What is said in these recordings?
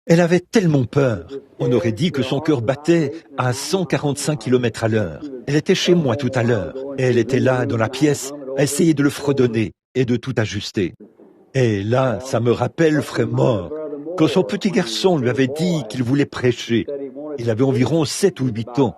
Elle avait tellement peur. On aurait dit que son cœur battait à 145 km à l'heure. Elle était chez moi tout à l'heure, et elle était là, dans la pièce, à essayer de le fredonner et de tout ajuster. Et là, ça me rappelle, frère Mort, quand son petit garçon lui avait dit qu'il voulait prêcher. Il avait environ 7 ou 8 ans,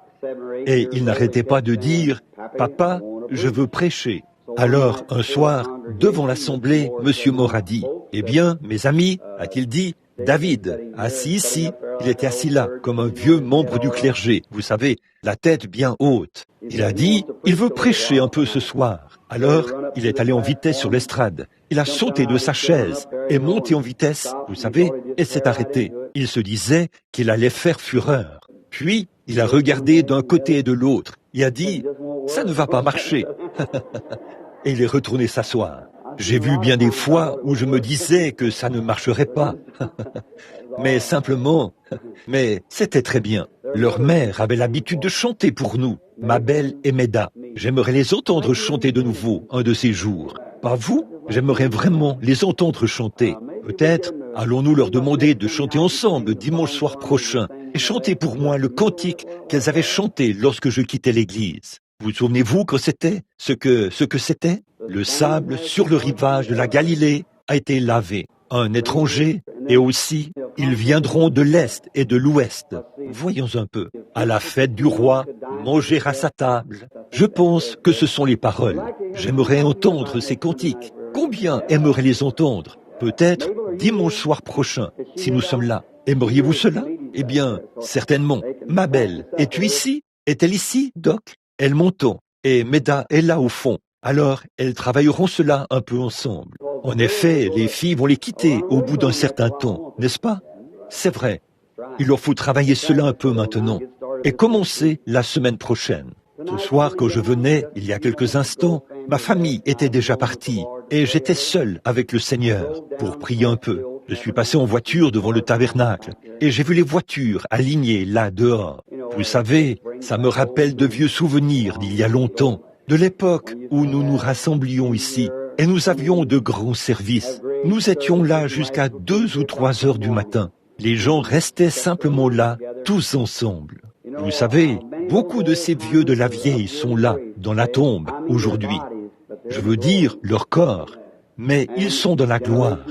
et il n'arrêtait pas de dire « Papa, je veux prêcher ». Alors, un soir, devant l'assemblée, Monsieur Mort a dit « Eh bien, mes amis, a-t-il dit, David, assis ici, il était assis là, comme un vieux membre du clergé, vous savez, la tête bien haute. Il a dit, il veut prêcher un peu ce soir. Alors, il est allé en vitesse sur l'estrade. Il a sauté de sa chaise et monté en vitesse, vous savez, et s'est arrêté. Il se disait qu'il allait faire fureur. Puis, il a regardé d'un côté et de l'autre. Il a dit, ça ne va pas marcher. Et il est retourné s'asseoir. J'ai vu bien des fois où je me disais que ça ne marcherait pas. Mais simplement, mais c'était très bien. Leur mère avait l'habitude de chanter pour nous, Mabel et Meda. J'aimerais les entendre chanter de nouveau un de ces jours. Pas vous? J'aimerais vraiment les entendre chanter. Peut-être allons-nous leur demander de chanter ensemble dimanche soir prochain et chanter pour moi le cantique qu'elles avaient chanté lorsque je quittais l'église. Vous souvenez-vous quand c'était ce que c'était? Le sable sur le rivage de la Galilée a été lavé. Un étranger, et aussi, ils viendront de l'Est et de l'Ouest. Voyons un peu. À la fête du roi, manger à sa table. Je pense que ce sont les paroles. J'aimerais entendre ces cantiques. Combien aimeraient les entendre? Peut-être dimanche soir prochain, si nous sommes là. Aimeriez-vous cela? Eh bien, certainement. Mabel, es-tu ici? Est-elle ici, Doc? Elle monte, et Meda est là au fond. Alors, elles travailleront cela un peu ensemble. En effet, les filles vont les quitter au bout d'un certain temps, n'est-ce pas? C'est vrai. Il leur faut travailler cela un peu maintenant et commencer la semaine prochaine. Ce soir, quand je venais, il y a quelques instants, ma famille était déjà partie et j'étais seul avec le Seigneur pour prier un peu. Je suis passé en voiture devant le tabernacle et j'ai vu les voitures alignées là dehors. Vous savez, ça me rappelle de vieux souvenirs d'il y a longtemps, de l'époque où nous nous rassemblions ici et nous avions de grands services. Nous étions là jusqu'à 2 ou 3 heures du matin. Les gens restaient simplement là, tous ensemble. Vous savez, beaucoup de ces vieux de la vieille sont là, dans la tombe, aujourd'hui. Je veux dire, leur corps, mais ils sont dans la gloire.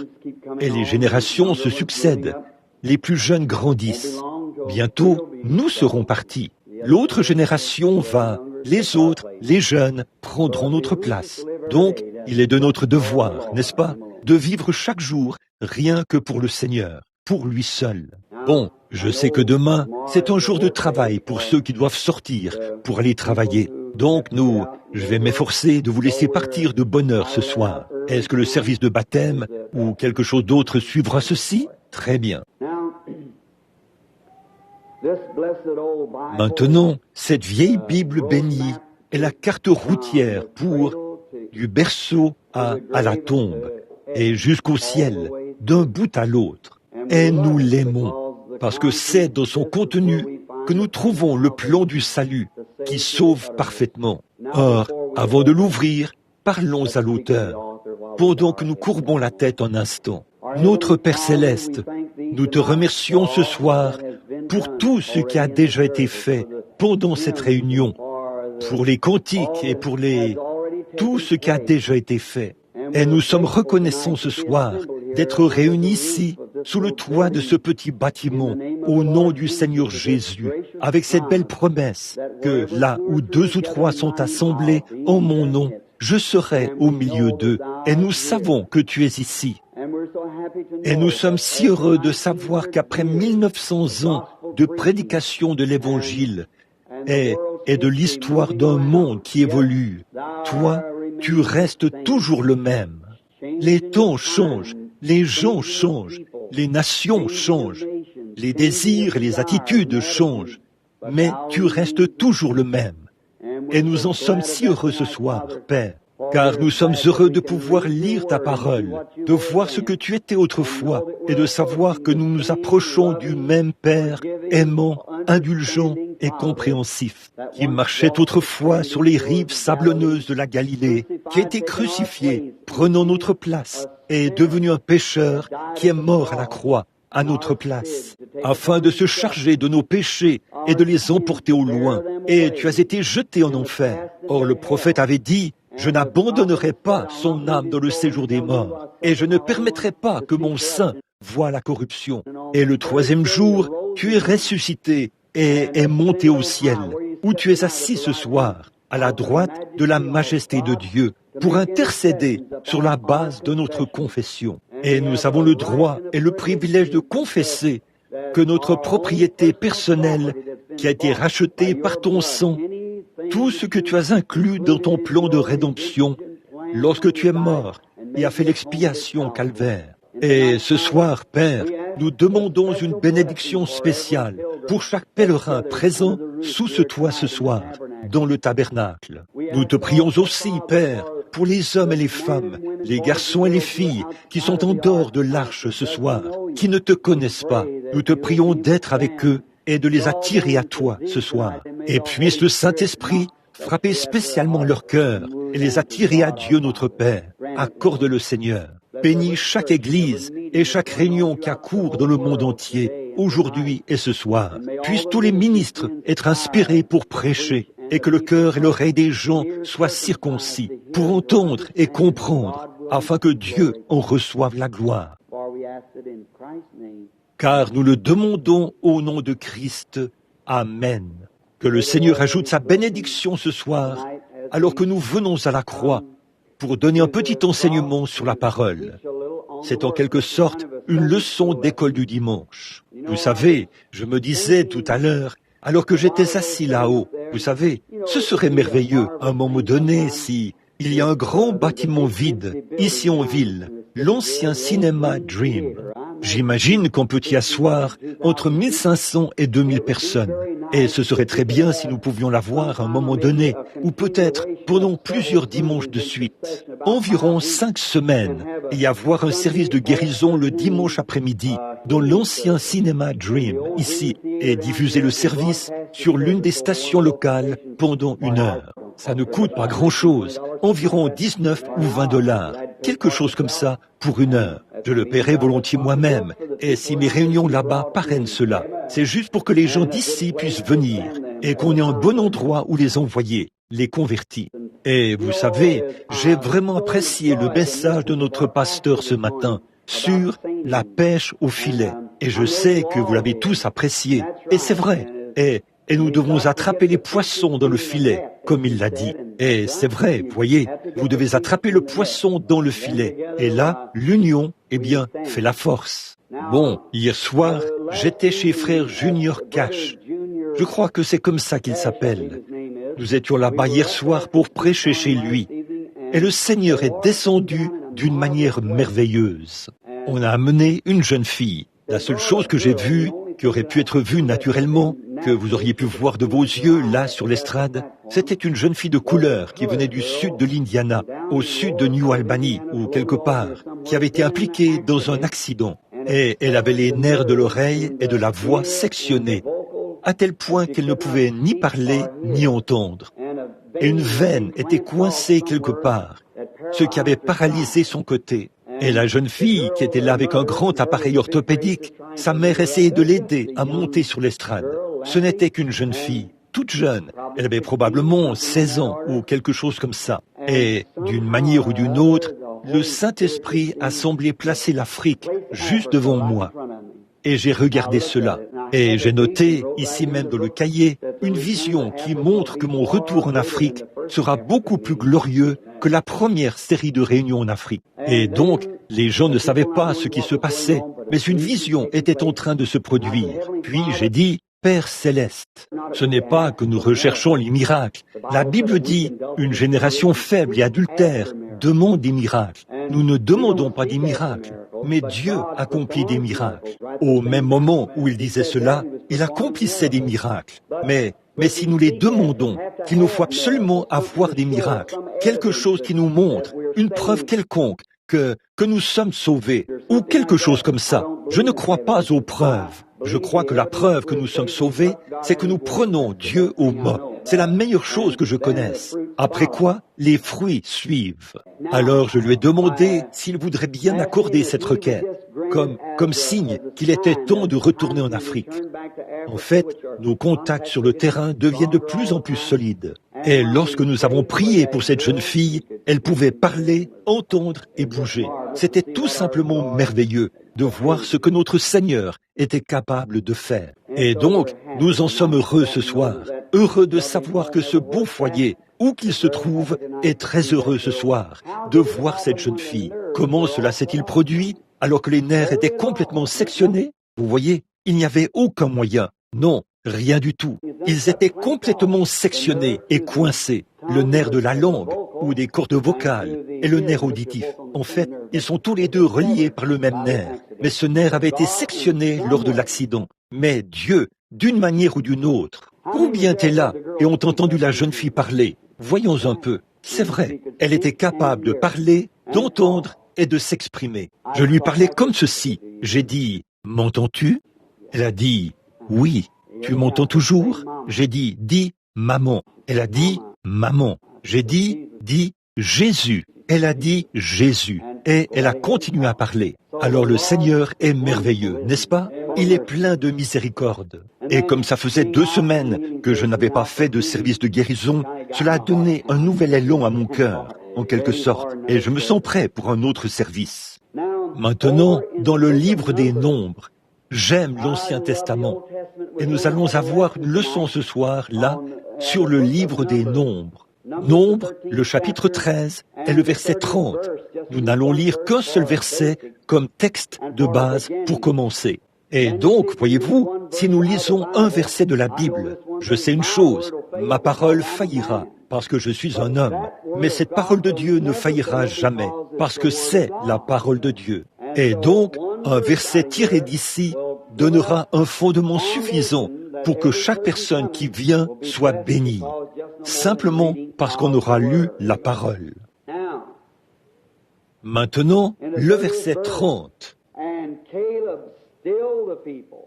Et les générations se succèdent. Les plus jeunes grandissent. Bientôt, nous serons partis. L'autre génération va, les autres, les jeunes, prendront notre place. Donc, il est de notre devoir, n'est-ce pas, de vivre chaque jour rien que pour le Seigneur, pour lui seul. Bon, je sais que demain, c'est un jour de travail pour ceux qui doivent sortir pour aller travailler. Donc je vais m'efforcer de vous laisser partir de bonne heure ce soir. Est-ce que le service de baptême ou quelque chose d'autre suivra ceci? Très bien. Maintenant, cette vieille Bible bénie est la carte routière pour du berceau à la tombe et jusqu'au ciel, d'un bout à l'autre. Et nous l'aimons, parce que c'est dans son contenu que nous trouvons le plan du salut qui sauve parfaitement. Or, avant de l'ouvrir, parlons à l'auteur, pendant que nous courbons la tête un instant. Notre Père Céleste, nous te remercions ce soir pour tout ce qui a déjà été fait pendant cette réunion, pour les cantiques et pour tout ce qui a déjà été fait. Et nous sommes reconnaissants ce soir d'être réunis ici, sous le toit de ce petit bâtiment, au nom du Seigneur Jésus, avec cette belle promesse que là où 2 ou 3 sont assemblés en mon nom, je serai au milieu d'eux. Et nous savons que tu es ici. Et nous sommes si heureux de savoir qu'après 1900 ans de prédication de l'Évangile et de l'histoire d'un monde qui évolue, toi, tu restes toujours le même. Les temps changent, les gens changent, les nations changent, les désirs et les attitudes changent, mais tu restes toujours le même. Et nous en sommes si heureux ce soir, Père, car nous sommes heureux de pouvoir lire ta parole, de voir ce que tu étais autrefois et de savoir que nous nous approchons du même Père aimant, indulgent et compréhensif, qui marchait autrefois sur les rives sablonneuses de la Galilée, qui a été crucifié, prenant notre place, et est devenu un pécheur qui est mort à la croix, à notre place, afin de se charger de nos péchés et de les emporter au loin. Et tu as été jeté en enfer. Or le prophète avait dit, « Je n'abandonnerai pas son âme dans le séjour des morts, et je ne permettrai pas que mon sein voie la corruption. » Et le troisième jour, tu es ressuscité et est monté au ciel, où tu es assis ce soir, à la droite de la majesté de Dieu, pour intercéder sur la base de notre confession. Et nous avons le droit et le privilège de confesser que notre propriété personnelle, qui a été rachetée par ton sang, tout ce que tu as inclus dans ton plan de rédemption, lorsque tu es mort et as fait l'expiation calvaire. Et ce soir, Père, nous demandons une bénédiction spéciale pour chaque pèlerin présent sous ce toit ce soir, dans le tabernacle. Nous te prions aussi, Père, pour les hommes et les femmes, les garçons et les filles qui sont en dehors de l'arche ce soir, qui ne te connaissent pas. Nous te prions d'être avec eux et de les attirer à toi ce soir. Et puisse le Saint-Esprit frapper spécialement leur cœur et les attirer à Dieu notre Père. Accorde-le, Seigneur. Bénis chaque église et chaque réunion qui a cours dans le monde entier, aujourd'hui et ce soir. Puissent tous les ministres être inspirés pour prêcher et que le cœur et l'oreille des gens soient circoncis pour entendre et comprendre, afin que Dieu en reçoive la gloire. Car nous le demandons au nom de Christ. Amen. Que le Seigneur ajoute sa bénédiction ce soir, alors que nous venons à la croix, pour donner un petit enseignement sur la parole. C'est en quelque sorte une leçon d'école du dimanche. Vous savez, je me disais tout à l'heure, alors que j'étais assis là-haut, vous savez, ce serait merveilleux, à un moment donné, si il y a un grand bâtiment vide, ici en ville, l'ancien cinéma Dream. J'imagine qu'on peut y asseoir entre 1500 et 2000 personnes. Et ce serait très bien si nous pouvions la voir à un moment donné, ou peut-être pendant plusieurs dimanches de suite, environ 5 semaines, et y avoir un service de guérison le dimanche après-midi dans l'ancien cinéma Dream, ici, et diffuser le service sur l'une des stations locales pendant 1 heure. Ça ne coûte pas grand-chose, environ 19 ou 20 $, quelque chose comme ça pour 1 heure. Je le paierai volontiers moi-même, et si mes réunions là-bas parrainent cela, c'est juste pour que les gens d'ici puissent venir, et qu'on ait un bon endroit où les envoyer, les convertis. Et vous savez, j'ai vraiment apprécié le message de notre pasteur ce matin sur la pêche au filet. Et je sais que vous l'avez tous apprécié, et c'est vrai. Et nous devons attraper les poissons dans le filet, comme il l'a dit. Et c'est vrai, voyez, vous devez attraper le poisson dans le filet. Et là, l'union, fait la force. Bon, hier soir, j'étais chez frère Junior Cash. Je crois que c'est comme ça qu'il s'appelle. Nous étions là-bas hier soir pour prêcher chez lui. Et le Seigneur est descendu d'une manière merveilleuse. On a amené une jeune fille. La seule chose que j'ai vue, qui aurait pu être vue naturellement, que vous auriez pu voir de vos yeux là sur l'estrade, c'était une jeune fille de couleur qui venait du sud de l'Indiana, au sud de New Albany, ou quelque part, qui avait été impliquée dans un accident. Et elle avait les nerfs de l'oreille et de la voix sectionnés, à tel point qu'elle ne pouvait ni parler ni entendre. Et une veine était coincée quelque part, ce qui avait paralysé son côté. Et la jeune fille, qui était là avec un grand appareil orthopédique, sa mère essayait de l'aider à monter sur l'estrade. Ce n'était qu'une jeune fille, toute jeune. Elle avait probablement 16 ans ou quelque chose comme ça. Et d'une manière ou d'une autre, le Saint-Esprit a semblé placer l'Afrique juste devant moi. Et j'ai regardé cela. Et j'ai noté, ici même dans le cahier, une vision qui montre que mon retour en Afrique sera beaucoup plus glorieux que la première série de réunions en Afrique. Et donc, les gens ne savaient pas ce qui se passait, mais une vision était en train de se produire. Puis j'ai dit, Père céleste, ce n'est pas que nous recherchons les miracles. La Bible dit, une génération faible et adultère demande des miracles. Nous ne demandons pas des miracles, mais Dieu accomplit des miracles. Au même moment où il disait cela, il accomplissait des miracles. Mais si nous les demandons, qu'il nous faut absolument avoir des miracles, quelque chose qui nous montre, une preuve quelconque, que nous sommes sauvés, ou quelque chose comme ça. Je ne crois pas aux preuves. Je crois que la preuve que nous sommes sauvés, c'est que nous prenons Dieu au mot. C'est la meilleure chose que je connaisse. Après quoi, les fruits suivent. Alors je lui ai demandé s'il voudrait bien accorder cette requête, comme signe qu'il était temps de retourner en Afrique. En fait, nos contacts sur le terrain deviennent de plus en plus solides. Et lorsque nous avons prié pour cette jeune fille, elle pouvait parler, entendre et bouger. C'était tout simplement merveilleux de voir ce que notre Seigneur était capable de faire. Et donc, nous en sommes heureux ce soir, heureux de savoir que ce beau foyer, où qu'il se trouve, est très heureux ce soir de voir cette jeune fille. Comment cela s'est-il produit alors que les nerfs étaient complètement sectionnés? Vous voyez, il n'y avait aucun moyen. Non, rien du tout. Ils étaient complètement sectionnés et coincés. Le nerf de la langue ou des cordes vocales et le nerf auditif. En fait, ils sont tous les deux reliés par le même nerf. Mais ce nerf avait été sectionné lors de l'accident. Mais Dieu, d'une manière ou d'une autre, combien t'es là et ont entendu la jeune fille parler? Voyons un peu. C'est vrai, elle était capable de parler, d'entendre et de s'exprimer. Je lui parlais comme ceci. J'ai dit, « M'entends-tu » Elle a dit, « Oui. » « Tu m'entends toujours » J'ai dit, « Dis, maman ». Elle a dit, « Maman ». J'ai dit, « Dis, Jésus ». Elle a dit, « Jésus ». Et elle a continué à parler. Alors le Seigneur est merveilleux, n'est-ce pas? Il est plein de miséricorde. Et comme ça faisait 2 semaines que je n'avais pas fait de service de guérison, cela a donné un nouvel élan à mon cœur, en quelque sorte. Et je me sens prêt pour un autre service. Maintenant, dans le livre des Nombres, j'aime l'Ancien Testament. Et nous allons avoir une leçon ce soir, là, sur le livre des Nombres. Nombre, le chapitre 13 et le verset 30. Nous n'allons lire qu'un seul verset comme texte de base pour commencer. Et donc, voyez-vous, si nous lisons un verset de la Bible, je sais une chose, ma parole faillira parce que je suis un homme. Mais cette parole de Dieu ne faillira jamais parce que c'est la parole de Dieu. Et donc, un verset tiré d'ici donnera un fondement suffisant pour que chaque personne qui vient soit bénie, simplement parce qu'on aura lu la parole. Maintenant, le verset 30.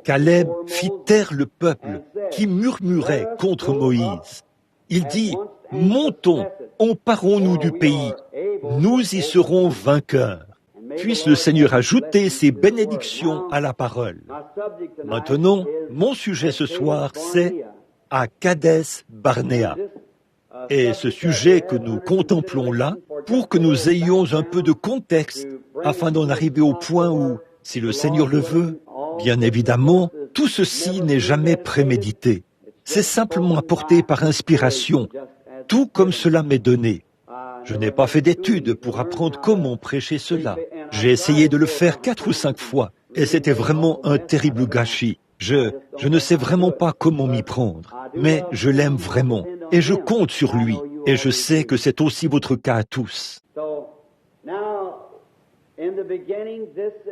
Caleb fit taire le peuple qui murmurait contre Moïse. Il dit, « Montons, emparons-nous du pays, nous y serons vainqueurs. » Puisse le Seigneur ajouter ses bénédictions à la parole. Maintenant, mon sujet ce soir, c'est à Kadès Barnéa. Et ce sujet que nous contemplons là, pour que nous ayons un peu de contexte, afin d'en arriver au point où, si le Seigneur le veut, bien évidemment, tout ceci n'est jamais prémédité. C'est simplement apporté par inspiration, tout comme cela m'est donné. Je n'ai pas fait d'études pour apprendre comment prêcher cela. J'ai essayé de le faire 4 ou 5 fois, et c'était vraiment un terrible gâchis. Je ne sais vraiment pas comment m'y prendre, mais je l'aime vraiment, et je compte sur lui, et je sais que c'est aussi votre cas à tous.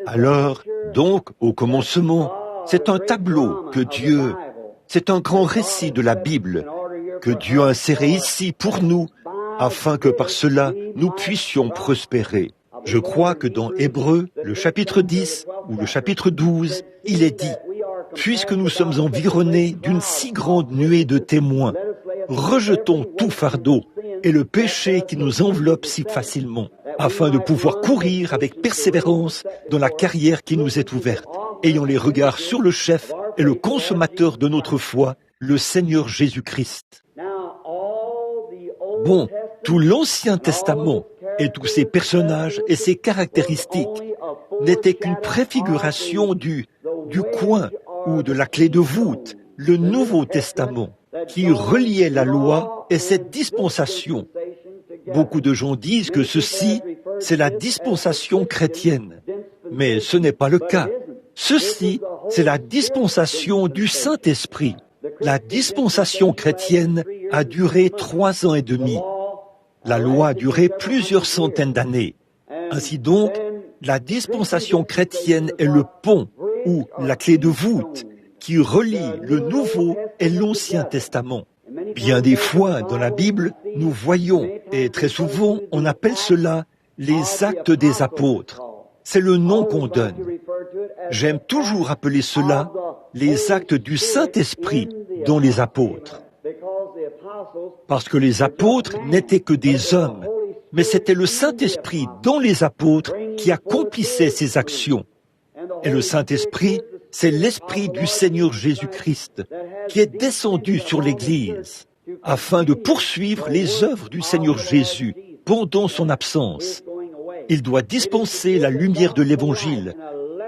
Alors, donc, au commencement, c'est un tableau que Dieu, c'est un grand récit de la Bible, que Dieu a inséré ici pour nous, afin que par cela, nous puissions prospérer. Je crois que dans Hébreux, le chapitre 10 ou le chapitre 12, il est dit, « Puisque nous sommes environnés d'une si grande nuée de témoins, rejetons tout fardeau et le péché qui nous enveloppe si facilement, afin de pouvoir courir avec persévérance dans la carrière qui nous est ouverte, ayant les regards sur le chef et le consommateur de notre foi, le Seigneur Jésus-Christ. » Bon, tout l'Ancien Testament et tous ses personnages et ses caractéristiques n'étaient qu'une préfiguration du coin ou de la clé de voûte, le Nouveau Testament, qui reliait la loi et cette dispensation. Beaucoup de gens disent que ceci, c'est la dispensation chrétienne, mais ce n'est pas le cas. Ceci, c'est la dispensation du Saint-Esprit. La dispensation chrétienne a duré 3 ans et demi. La loi a duré plusieurs centaines d'années. Ainsi donc, la dispensation chrétienne est le pont ou la clé de voûte qui relie le Nouveau et l'Ancien Testament. Bien des fois, dans la Bible, nous voyons, et très souvent, on appelle cela les actes des apôtres. C'est le nom qu'on donne. J'aime toujours appeler cela les actes du Saint-Esprit dans les apôtres. Parce que les apôtres n'étaient que des hommes, mais c'était le Saint-Esprit dans les apôtres qui accomplissait ces actions. Et le Saint-Esprit, c'est l'Esprit du Seigneur Jésus-Christ qui est descendu sur l'Église afin de poursuivre les œuvres du Seigneur Jésus pendant son absence. Il doit dispenser la lumière de l'Évangile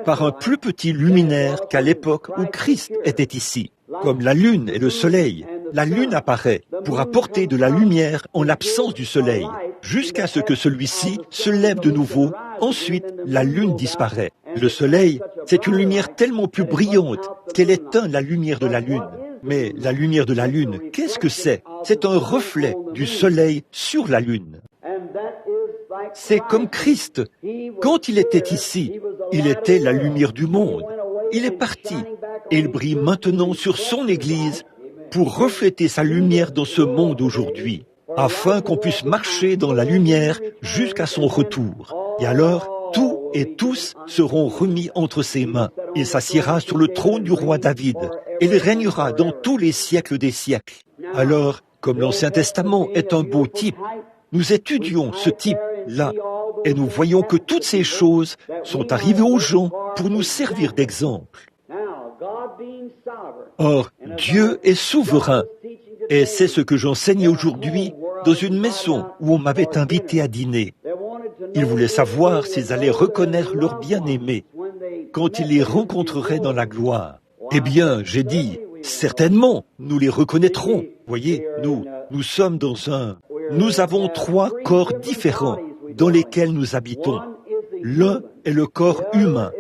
par un plus petit luminaire qu'à l'époque où Christ était ici. Comme la lune et le soleil, la lune apparaît pour apporter de la lumière en l'absence du soleil, jusqu'à ce que celui-ci se lève de nouveau. Ensuite, la lune disparaît. Le soleil, c'est une lumière tellement plus brillante qu'elle éteint la lumière de la lune. Mais la lumière de la lune, qu'est-ce que c'est? C'est un reflet du soleil sur la lune. C'est comme Christ. Quand il était ici, il était la lumière du monde. Il est parti et il brille maintenant sur son Église pour refléter sa lumière dans ce monde aujourd'hui, afin qu'on puisse marcher dans la lumière jusqu'à son retour. Et alors, tout et tous seront remis entre ses mains. Il s'assiera sur le trône du roi David. Et il régnera dans tous les siècles des siècles. Alors, comme l'Ancien Testament est un beau type, nous étudions ce type-là et nous voyons que toutes ces choses sont arrivées aux gens pour nous servir d'exemple. Or, Dieu est souverain et c'est ce que j'enseigne aujourd'hui dans une maison où on m'avait invité à dîner. Ils voulaient savoir s'ils allaient reconnaître leur bien-aimé quand ils les rencontreraient dans la gloire. Eh bien, j'ai dit, certainement, nous les reconnaîtrons. Voyez, nous sommes nous avons 3 corps différents dans lesquels nous habitons. L'un est le corps humain,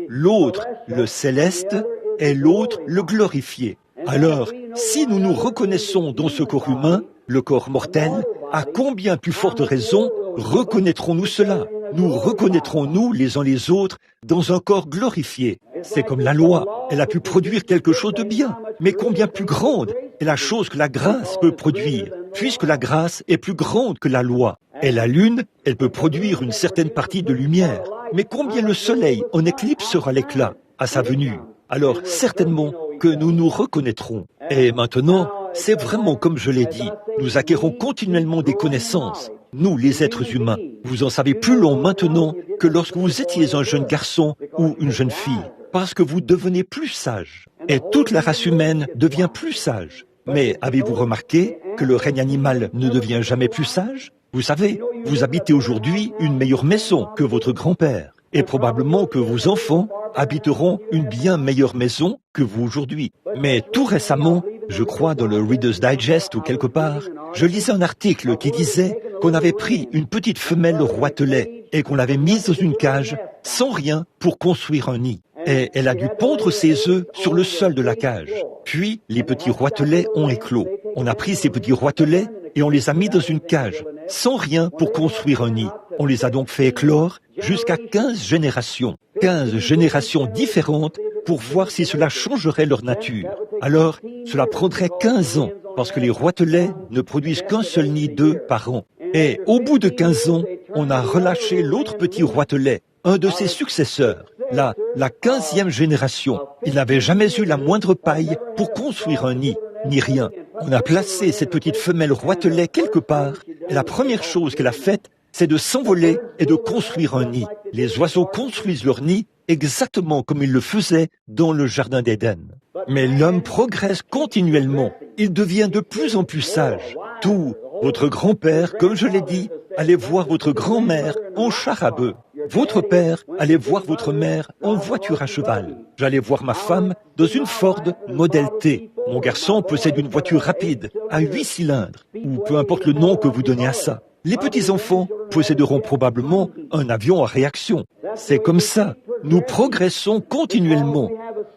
l'autre le céleste et l'autre le glorifié. Alors, si nous nous reconnaissons dans ce corps humain, le corps mortel, à combien plus forte raison reconnaîtrons-nous cela? Nous reconnaîtrons-nous les uns les autres dans un corps glorifié. C'est comme la loi, elle a pu produire quelque chose de bien, mais combien plus grande est la chose que la grâce peut produire, puisque la grâce est plus grande que la loi. Et la lune, elle peut produire une certaine partie de lumière, mais combien le soleil en éclipsera l'éclat à sa venue. Alors certainement que nous nous reconnaîtrons. Et maintenant, c'est vraiment comme je l'ai dit, nous acquérons continuellement des connaissances. Nous, les êtres humains, vous en savez plus long maintenant que lorsque vous étiez un jeune garçon ou une jeune fille, parce que vous devenez plus sage. Et toute la race humaine devient plus sage. Mais avez-vous remarqué que le règne animal ne devient jamais plus sage? Vous savez, vous habitez aujourd'hui une meilleure maison que votre grand-père. Et probablement que vos enfants habiteront une bien meilleure maison que vous aujourd'hui. Mais tout récemment, je crois dans le Reader's Digest ou quelque part, je lisais un article qui disait qu'on avait pris une petite femelle roitelet et qu'on l'avait mise dans une cage sans rien pour construire un nid. Et elle a dû pondre ses œufs sur le sol de la cage. Puis, les petits roitelets ont éclos. On a pris ces petits roitelets et on les a mis dans une cage, sans rien pour construire un nid. On les a donc fait éclore jusqu'à 15 générations. 15 générations différentes pour voir si cela changerait leur nature. Alors, cela prendrait 15 ans, parce que les roitelets ne produisent qu'un seul nid d'œufs par an. Et au bout de 15 ans, on a relâché l'autre petit roitelet, un de ses successeurs, la 15e génération. Il n'avait jamais eu la moindre paille pour construire un nid, ni rien. On a placé cette petite femelle roitelet quelque part, et la première chose qu'elle a faite, c'est de s'envoler et de construire un nid. Les oiseaux construisent leur nid exactement comme ils le faisaient dans le jardin d'Éden. Mais l'homme progresse continuellement. Il devient de plus en plus sage. Tout, votre grand-père, comme je l'ai dit, allait voir votre grand-mère en char à bœuf. Votre père allait voir votre mère en voiture à cheval. J'allais voir ma femme dans une Ford Model T. Mon garçon possède une voiture rapide, à 8 cylindres, ou peu importe le nom que vous donnez à ça. Les petits-enfants posséderont probablement un avion à réaction. C'est comme ça. Nous progressons continuellement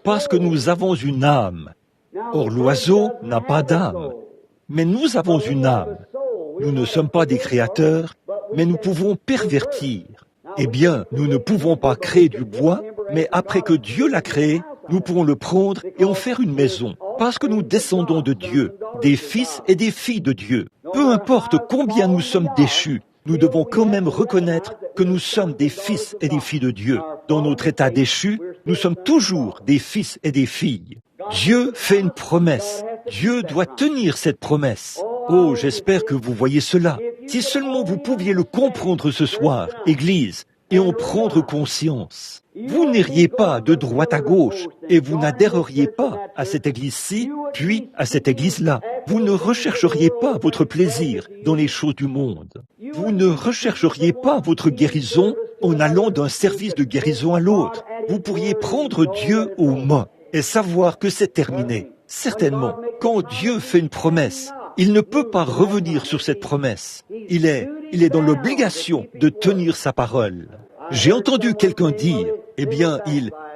parce que nous avons une âme. Or, l'oiseau n'a pas d'âme. Mais nous avons une âme. Nous ne sommes pas des créateurs, mais nous pouvons pervertir. Eh bien, nous ne pouvons pas créer du bois, mais après que Dieu l'a créé, nous pourrons le prendre et en faire une maison, parce que nous descendons de Dieu, des fils et des filles de Dieu. Peu importe combien nous sommes déchus, nous devons quand même reconnaître que nous sommes des fils et des filles de Dieu. Dans notre état déchu, nous sommes toujours des fils et des filles. Dieu fait une promesse. Dieu doit tenir cette promesse. Oh, j'espère que vous voyez cela. Si seulement vous pouviez le comprendre ce soir, Église, et en prendre conscience. Vous n'iriez pas de droite à gauche et vous n'adhéreriez pas à cette église-ci, puis à cette église-là. Vous ne rechercheriez pas votre plaisir dans les choses du monde. Vous ne rechercheriez pas votre guérison en allant d'un service de guérison à l'autre. Vous pourriez prendre Dieu au mot et savoir que c'est terminé. Certainement, quand Dieu fait une promesse, il ne peut pas revenir sur cette promesse. Il est dans l'obligation de tenir sa parole. J'ai entendu quelqu'un dire, eh bien,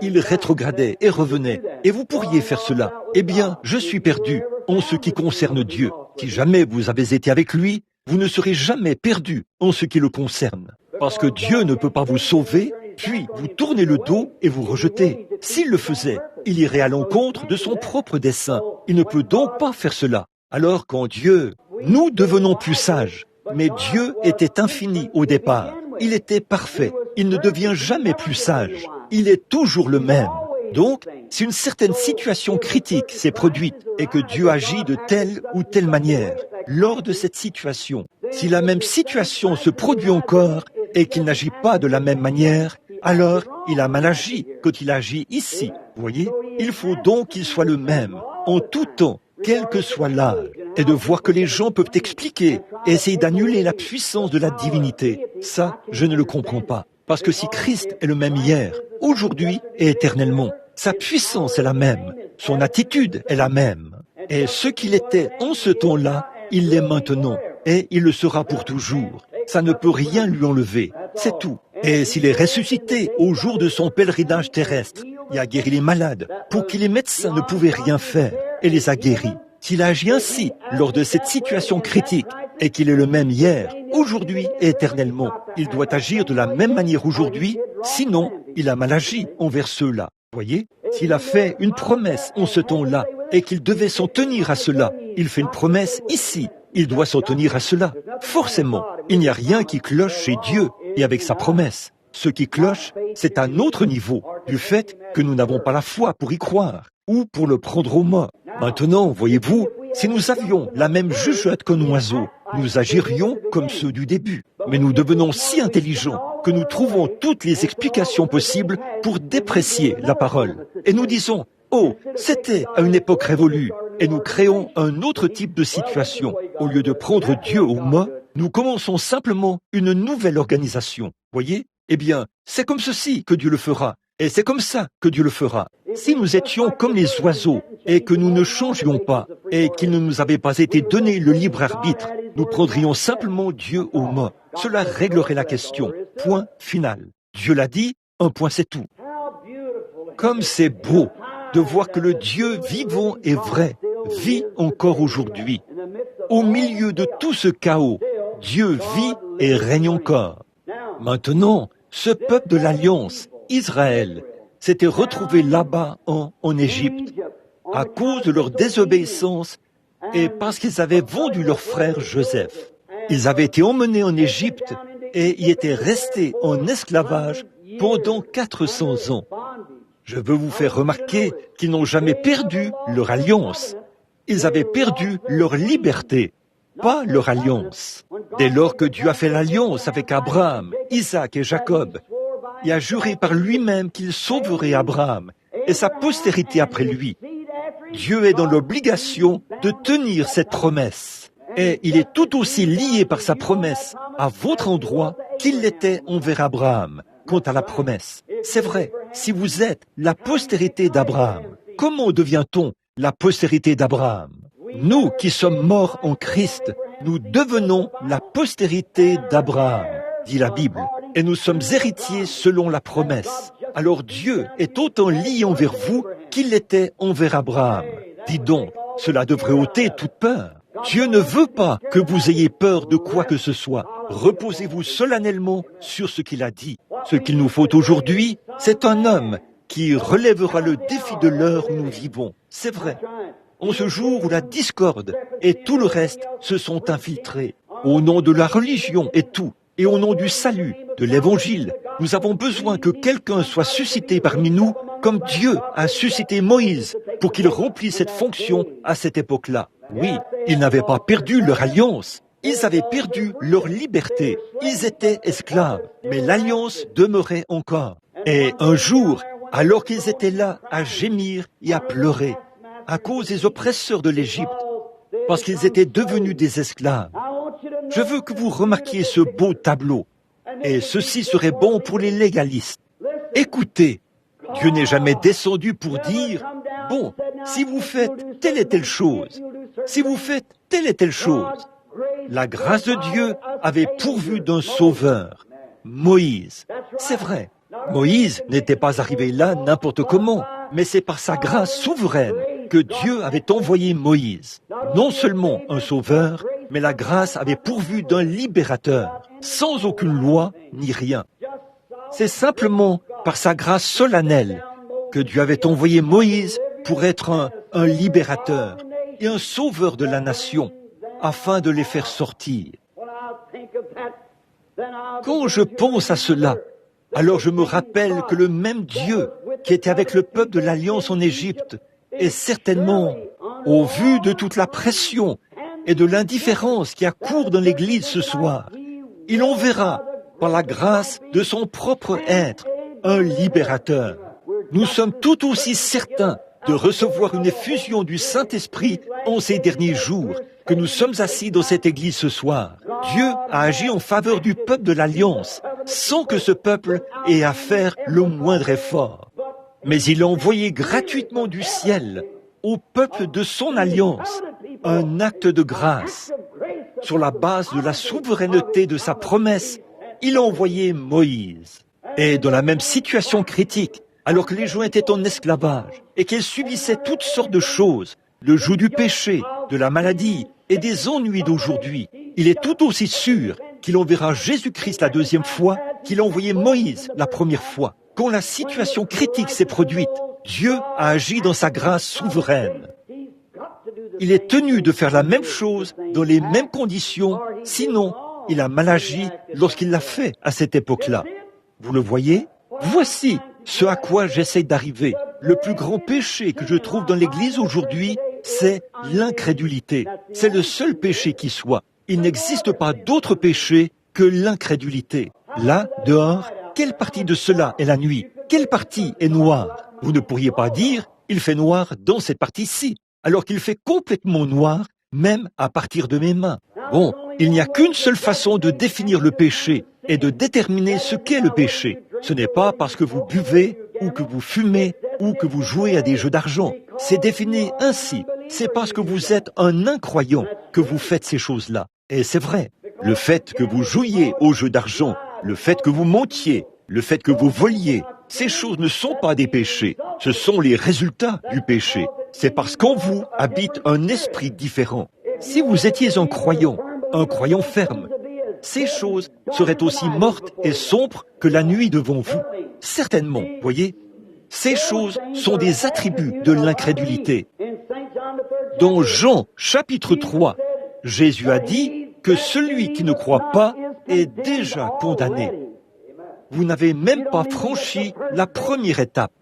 il rétrogradait et revenait, et vous pourriez faire cela. Eh bien, je suis perdu en ce qui concerne Dieu. Si jamais vous avez été avec lui, vous ne serez jamais perdu en ce qui le concerne. Parce que Dieu ne peut pas vous sauver, puis vous tournez le dos et vous rejetez. S'il le faisait, il irait à l'encontre de son propre dessein. Il ne peut donc pas faire cela. Alors quand Dieu, nous devenons plus sages, mais Dieu était infini au départ. Il était parfait. Il ne devient jamais plus sage. Il est toujours le même. Donc, si une certaine situation critique s'est produite et que Dieu agit de telle ou telle manière, lors de cette situation, si la même situation se produit encore et qu'il n'agit pas de la même manière, alors il a mal agi quand il agit ici. Vous voyez, il faut donc qu'il soit le même, en tout temps, quel que soit l'âge, et de voir que les gens peuvent expliquer et essayer d'annuler la puissance de la divinité. Ça, je ne le comprends pas. Parce que si Christ est le même hier, aujourd'hui et éternellement, sa puissance est la même, son attitude est la même. Et ce qu'il était en ce temps-là, il l'est maintenant, et il le sera pour toujours. Ça ne peut rien lui enlever, c'est tout. Et s'il est ressuscité au jour de son pèlerinage terrestre, il a guéri les malades, pour qui les médecins ne pouvaient rien faire, et les a guéris. S'il a agi ainsi lors de cette situation critique, et qu'il est le même hier, aujourd'hui et éternellement, il doit agir de la même manière aujourd'hui, sinon il a mal agi envers ceux-là. Voyez, s'il a fait une promesse en ce temps-là, et qu'il devait s'en tenir à cela, il fait une promesse ici, il doit s'en tenir à cela. Forcément, il n'y a rien qui cloche chez Dieu et avec sa promesse. Ce qui cloche, c'est à notre niveau, du fait que nous n'avons pas la foi pour y croire, ou pour le prendre au mot. Maintenant, voyez-vous, si nous avions la même jugeote qu'un oiseau, nous agirions comme ceux du début. Mais nous devenons si intelligents que nous trouvons toutes les explications possibles pour déprécier la parole. Et nous disons, oh, c'était à une époque révolue, et nous créons un autre type de situation. Au lieu de prendre Dieu au mot, nous commençons simplement une nouvelle organisation. Voyez? Eh bien, c'est comme ceci que Dieu le fera, et c'est comme ça que Dieu le fera. Si nous étions comme les oiseaux, et que nous ne changions pas, et qu'il ne nous avait pas été donné le libre arbitre, nous prendrions simplement Dieu au mot. Cela réglerait la question. Point final. Dieu l'a dit, un point c'est tout. Comme c'est beau de voir que le Dieu vivant et vrai vit encore aujourd'hui. Au milieu de tout ce chaos, Dieu vit et règne encore. Maintenant, ce peuple de l'Alliance, Israël, s'était retrouvé là-bas en Égypte à cause de leur désobéissance et parce qu'ils avaient vendu leur frère Joseph. Ils avaient été emmenés en Égypte et y étaient restés en esclavage pendant 400 ans. Je veux vous faire remarquer qu'ils n'ont jamais perdu leur alliance. Ils avaient perdu leur liberté, pas leur alliance. Dès lors que Dieu a fait l'alliance avec Abraham, Isaac et Jacob, il a juré par lui-même qu'il sauverait Abraham et sa postérité après lui. Dieu est dans l'obligation de tenir cette promesse. Et il est tout aussi lié par sa promesse à votre endroit qu'il l'était envers Abraham. Quant à la promesse, c'est vrai, si vous êtes la postérité d'Abraham, comment devient-on la postérité d'Abraham? Nous qui sommes morts en Christ, nous devenons la postérité d'Abraham, dit la Bible, et nous sommes héritiers selon la promesse. Alors Dieu est autant lié envers vous qu'il l'était envers Abraham. Dites donc, cela devrait ôter toute peur. Dieu ne veut pas que vous ayez peur de quoi que ce soit. Reposez-vous solennellement sur ce qu'il a dit. Ce qu'il nous faut aujourd'hui, c'est un homme qui relèvera le défi de l'heure où nous vivons. C'est vrai. En ce jour où la discorde et tout le reste se sont infiltrés, au nom de la religion et tout, et au nom du salut, de l'évangile, nous avons besoin que quelqu'un soit suscité parmi nous comme Dieu a suscité Moïse pour qu'il remplisse cette fonction à cette époque-là. Oui, ils n'avaient pas perdu leur alliance, ils avaient perdu leur liberté, ils étaient esclaves, mais l'alliance demeurait encore. Et un jour, alors qu'ils étaient là à gémir et à pleurer, à cause des oppresseurs de l'Égypte, parce qu'ils étaient devenus des esclaves, je veux que vous remarquiez ce beau tableau, et ceci serait bon pour les légalistes. Écoutez, Dieu n'est jamais descendu pour dire, bon, si vous faites telle et telle chose, si vous faites telle et telle chose. La grâce de Dieu avait pourvu d'un sauveur, Moïse. C'est vrai, Moïse n'était pas arrivé là n'importe comment, mais c'est par sa grâce souveraine que Dieu avait envoyé Moïse. Non seulement un sauveur, mais la grâce avait pourvu d'un libérateur, sans aucune loi ni rien. C'est simplement par sa grâce solennelle que Dieu avait envoyé Moïse pour être un libérateur et un sauveur de la nation, afin de les faire sortir. Quand je pense à cela, alors je me rappelle que le même Dieu qui était avec le peuple de l'Alliance en Égypte est certainement, au vu de toute la pression et de l'indifférence qui accourt dans l'Église ce soir, il enverra, par la grâce de son propre être, un libérateur. Nous sommes tout aussi certains de recevoir une effusion du Saint-Esprit en ces derniers jours que nous sommes assis dans cette église ce soir. Dieu a agi en faveur du peuple de l'Alliance sans que ce peuple ait à faire le moindre effort. Mais il a envoyé gratuitement du ciel au peuple de son Alliance un acte de grâce. Sur la base de la souveraineté de sa promesse, il a envoyé Moïse. Et dans la même situation critique, alors que les gens étaient en esclavage et qu'ils subissaient toutes sortes de choses, le joug du péché, de la maladie et des ennuis d'aujourd'hui, il est tout aussi sûr qu'il enverra Jésus-Christ la deuxième fois qu'il a envoyé Moïse la première fois. Quand la situation critique s'est produite, Dieu a agi dans sa grâce souveraine. Il est tenu de faire la même chose dans les mêmes conditions, sinon il a mal agi lorsqu'il l'a fait à cette époque-là. Vous le voyez? Voici ce à quoi j'essaie d'arriver. Le plus grand péché que je trouve dans l'Église aujourd'hui, c'est l'incrédulité. C'est le seul péché qui soit. Il n'existe pas d'autre péché que l'incrédulité. Là, dehors, quelle partie de cela est la nuit? Quelle partie est noire? Vous ne pourriez pas dire, il fait noir dans cette partie-ci, alors qu'il fait complètement noir, même à partir de mes mains. Bon, il n'y a qu'une seule façon de définir le péché et de déterminer ce qu'est le péché. Ce n'est pas parce que vous buvez, ou que vous fumez, ou que vous jouez à des jeux d'argent. C'est défini ainsi. C'est parce que vous êtes un incroyant que vous faites ces choses-là. Et c'est vrai. Le fait que vous jouiez aux jeux d'argent, le fait que vous mentiez, le fait que vous voliez, ces choses ne sont pas des péchés. Ce sont les résultats du péché. C'est parce qu'en vous habite un esprit différent. Si vous étiez un croyant ferme, ces choses seraient aussi mortes et sombres que la nuit devant vous. Certainement, voyez, ces choses sont des attributs de l'incrédulité. Dans Jean, chapitre 3, Jésus a dit que celui qui ne croit pas est déjà condamné. Vous n'avez même pas franchi la première étape.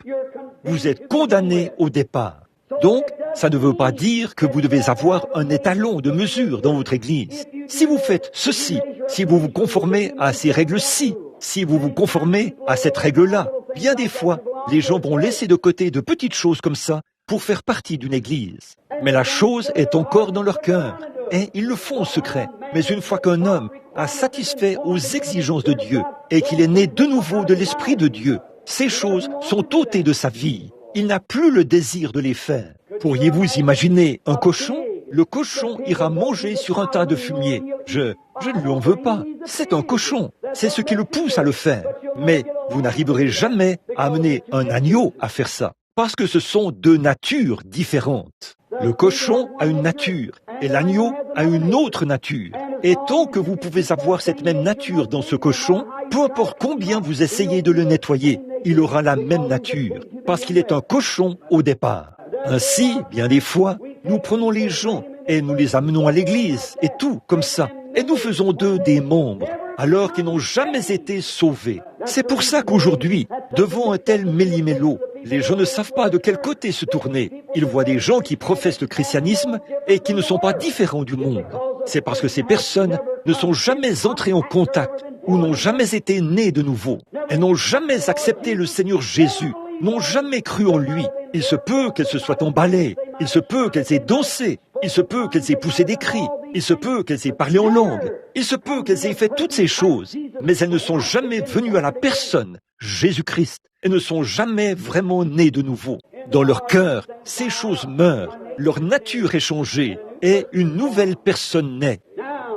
Vous êtes condamné au départ. Donc, ça ne veut pas dire que vous devez avoir un étalon de mesure dans votre église. Si vous faites ceci, si vous vous conformez à ces règles-ci, si vous vous conformez à cette règle-là, bien des fois, les gens vont laisser de côté de petites choses comme ça pour faire partie d'une église. Mais la chose est encore dans leur cœur, et ils le font en secret. Mais une fois qu'un homme a satisfait aux exigences de Dieu et qu'il est né de nouveau de l'Esprit de Dieu, ces choses sont ôtées de sa vie. Il n'a plus le désir de les faire. Pourriez-vous imaginer un cochon? Le cochon ira manger sur un tas de fumier. Je ne lui en veux pas. C'est un cochon. C'est ce qui le pousse à le faire. Mais vous n'arriverez jamais à amener un agneau à faire ça. Parce que ce sont deux natures différentes. Le cochon a une nature et l'agneau a une autre nature. Et tant que vous pouvez avoir cette même nature dans ce cochon, peu importe combien vous essayez de le nettoyer, il aura la même nature, parce qu'il est un cochon au départ. Ainsi, bien des fois, nous prenons les gens et nous les amenons à l'église, et tout comme ça, et nous faisons d'eux des membres, alors qu'ils n'ont jamais été sauvés. C'est pour ça qu'aujourd'hui, devant un tel méli-mélo, les gens ne savent pas de quel côté se tourner. Ils voient des gens qui professent le christianisme et qui ne sont pas différents du monde. C'est parce que ces personnes ne sont jamais entrées en contact ou n'ont jamais été nées de nouveau. Elles n'ont jamais accepté le Seigneur Jésus, n'ont jamais cru en lui. Il se peut qu'elles se soient emballées, il se peut qu'elles aient dansé, il se peut qu'elles aient poussé des cris, il se peut qu'elles aient parlé en langue, il se peut qu'elles aient fait toutes ces choses, mais elles ne sont jamais venues à la personne, Jésus-Christ. Elles ne sont jamais vraiment nées de nouveau. Dans leur cœur, ces choses meurent, leur nature est changée et une nouvelle personne naît.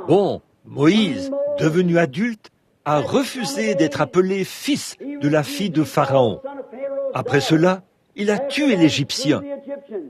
Bon, Moïse, devenu adulte, a refusé d'être appelé fils de la fille de Pharaon. Après cela, il a tué l'Égyptien.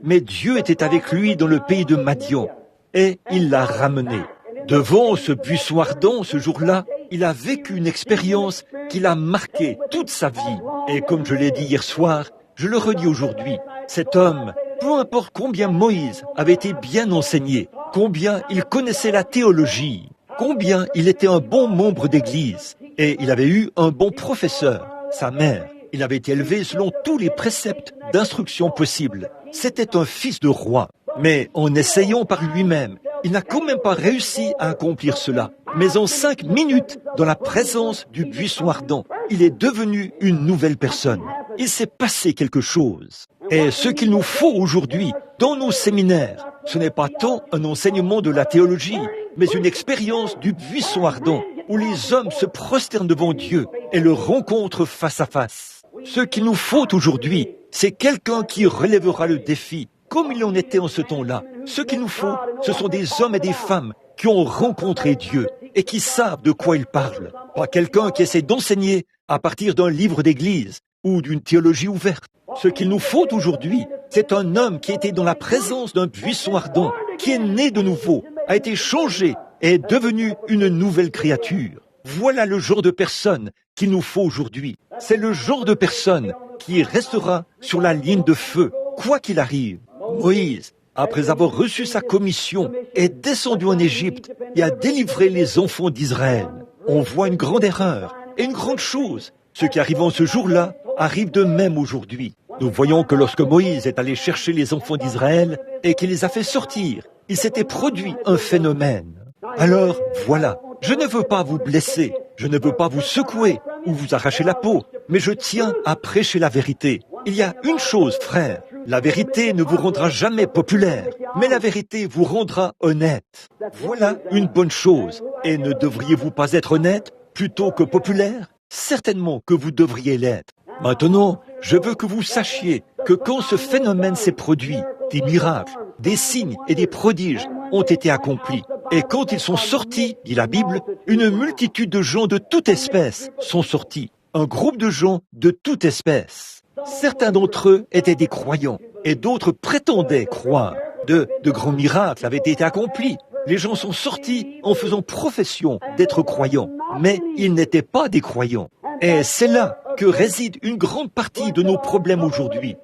Mais Dieu était avec lui dans le pays de Madian et il l'a ramené. Devant ce buisson ardent, ce jour-là, il a vécu une expérience qui l'a marqué toute sa vie. Et comme je l'ai dit hier soir, je le redis aujourd'hui, cet homme, peu importe combien Moïse avait été bien enseigné, combien il connaissait la théologie, combien il était un bon membre d'église, et il avait eu un bon professeur, sa mère. Il avait été élevé selon tous les préceptes d'instruction possibles. C'était un fils de roi. Mais en essayant par lui-même, il n'a quand même pas réussi à accomplir cela. Mais en 5 minutes, dans la présence du buisson ardent, il est devenu une nouvelle personne. Il s'est passé quelque chose. Et ce qu'il nous faut aujourd'hui, dans nos séminaires, ce n'est pas tant un enseignement de la théologie, mais une expérience du buisson ardent, où les hommes se prosternent devant Dieu et le rencontrent face à face. Ce qu'il nous faut aujourd'hui, c'est quelqu'un qui relèvera le défi, comme il en était en ce temps-là. Ce qu'il nous faut, ce sont des hommes et des femmes qui ont rencontré Dieu et qui savent de quoi ils parlent. Pas quelqu'un qui essaie d'enseigner à partir d'un livre d'église ou d'une théologie ouverte. Ce qu'il nous faut aujourd'hui, c'est un homme qui était dans la présence d'un buisson ardent, qui est né de nouveau, a été changé et est devenu une nouvelle créature. Voilà le genre de personne qu'il nous faut aujourd'hui. C'est le genre de personne qui restera sur la ligne de feu, quoi qu'il arrive. Moïse, après avoir reçu sa commission, est descendu en Égypte et a délivré les enfants d'Israël. On voit une grande erreur et une grande chose. Ce qui arrive en ce jour-là arrive de même aujourd'hui. Nous voyons que lorsque Moïse est allé chercher les enfants d'Israël et qu'il les a fait sortir, il s'était produit un phénomène. Alors, voilà, je ne veux pas vous blesser, je ne veux pas vous secouer ou vous arracher la peau, mais je tiens à prêcher la vérité. Il y a une chose, frère, la vérité ne vous rendra jamais populaire, mais la vérité vous rendra honnête. Voilà une bonne chose. Et ne devriez-vous pas être honnête plutôt que populaire? Certainement que vous devriez l'être. Maintenant, je veux que vous sachiez que quand ce phénomène s'est produit, des miracles, des signes et des prodiges ont été accomplis. Et quand ils sont sortis, dit la Bible, une multitude de gens de toute espèce sont sortis. Un groupe de gens de toute espèce. Certains d'entre eux étaient des croyants et d'autres prétendaient croire. De grands miracles avaient été accomplis. Les gens sont sortis en faisant profession d'être croyants, mais ils n'étaient pas des croyants. Et c'est là que réside une grande partie de nos problèmes aujourd'hui.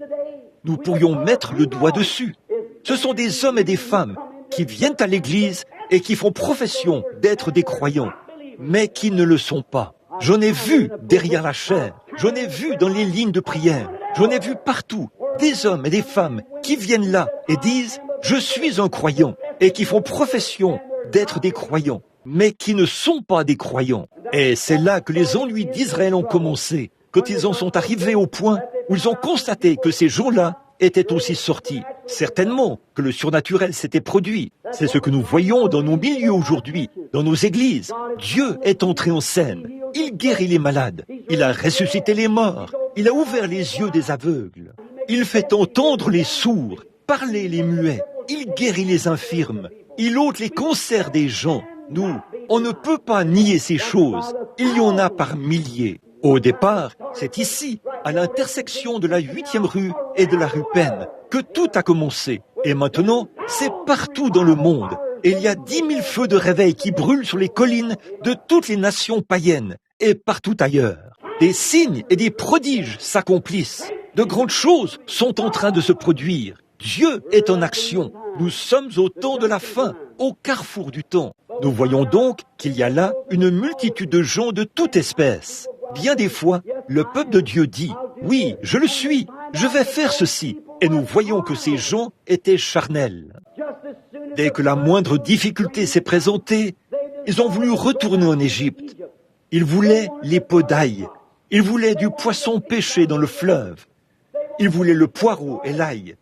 Nous pourrions mettre le doigt dessus. Ce sont des hommes et des femmes qui viennent à l'église et qui font profession d'être des croyants, mais qui ne le sont pas. J'en ai vu derrière la chair, j'en ai vu dans les lignes de prière, j'en ai vu partout des hommes et des femmes qui viennent là et disent « Je suis un croyant » et qui font profession d'être des croyants, mais qui ne sont pas des croyants. Et c'est là que les ennuis d'Israël ont commencé, quand ils en sont arrivés au point où ils ont constaté que ces gens-là étaient aussi sortis. Certainement que le surnaturel s'était produit. C'est ce que nous voyons dans nos milieux aujourd'hui, dans nos églises. Dieu est entré en scène. Il guérit les malades. Il a ressuscité les morts. Il a ouvert les yeux des aveugles. Il fait entendre les sourds, parler les muets. Il guérit les infirmes. Il ôte les cancers des gens. Nous, on ne peut pas nier ces choses. Il y en a par milliers. Au départ, c'est ici, à l'intersection de la 8e rue et de la rue Penn, que tout a commencé. Et maintenant, c'est partout dans le monde. Et il y a 10 000 feux de réveil qui brûlent sur les collines de toutes les nations païennes et partout ailleurs. Des signes et des prodiges s'accomplissent. De grandes choses sont en train de se produire. Dieu est en action. Nous sommes au temps de la fin, au carrefour du temps. Nous voyons donc qu'il y a là une multitude de gens de toute espèce. Bien des fois, le peuple de Dieu dit « Oui, je le suis, je vais faire ceci ». Et nous voyons que ces gens étaient charnels. Dès que la moindre difficulté s'est présentée, ils ont voulu retourner en Égypte. Ils voulaient les pots d'ail. Ils voulaient du poisson pêché dans le fleuve. Ils voulaient le poireau et l'ail.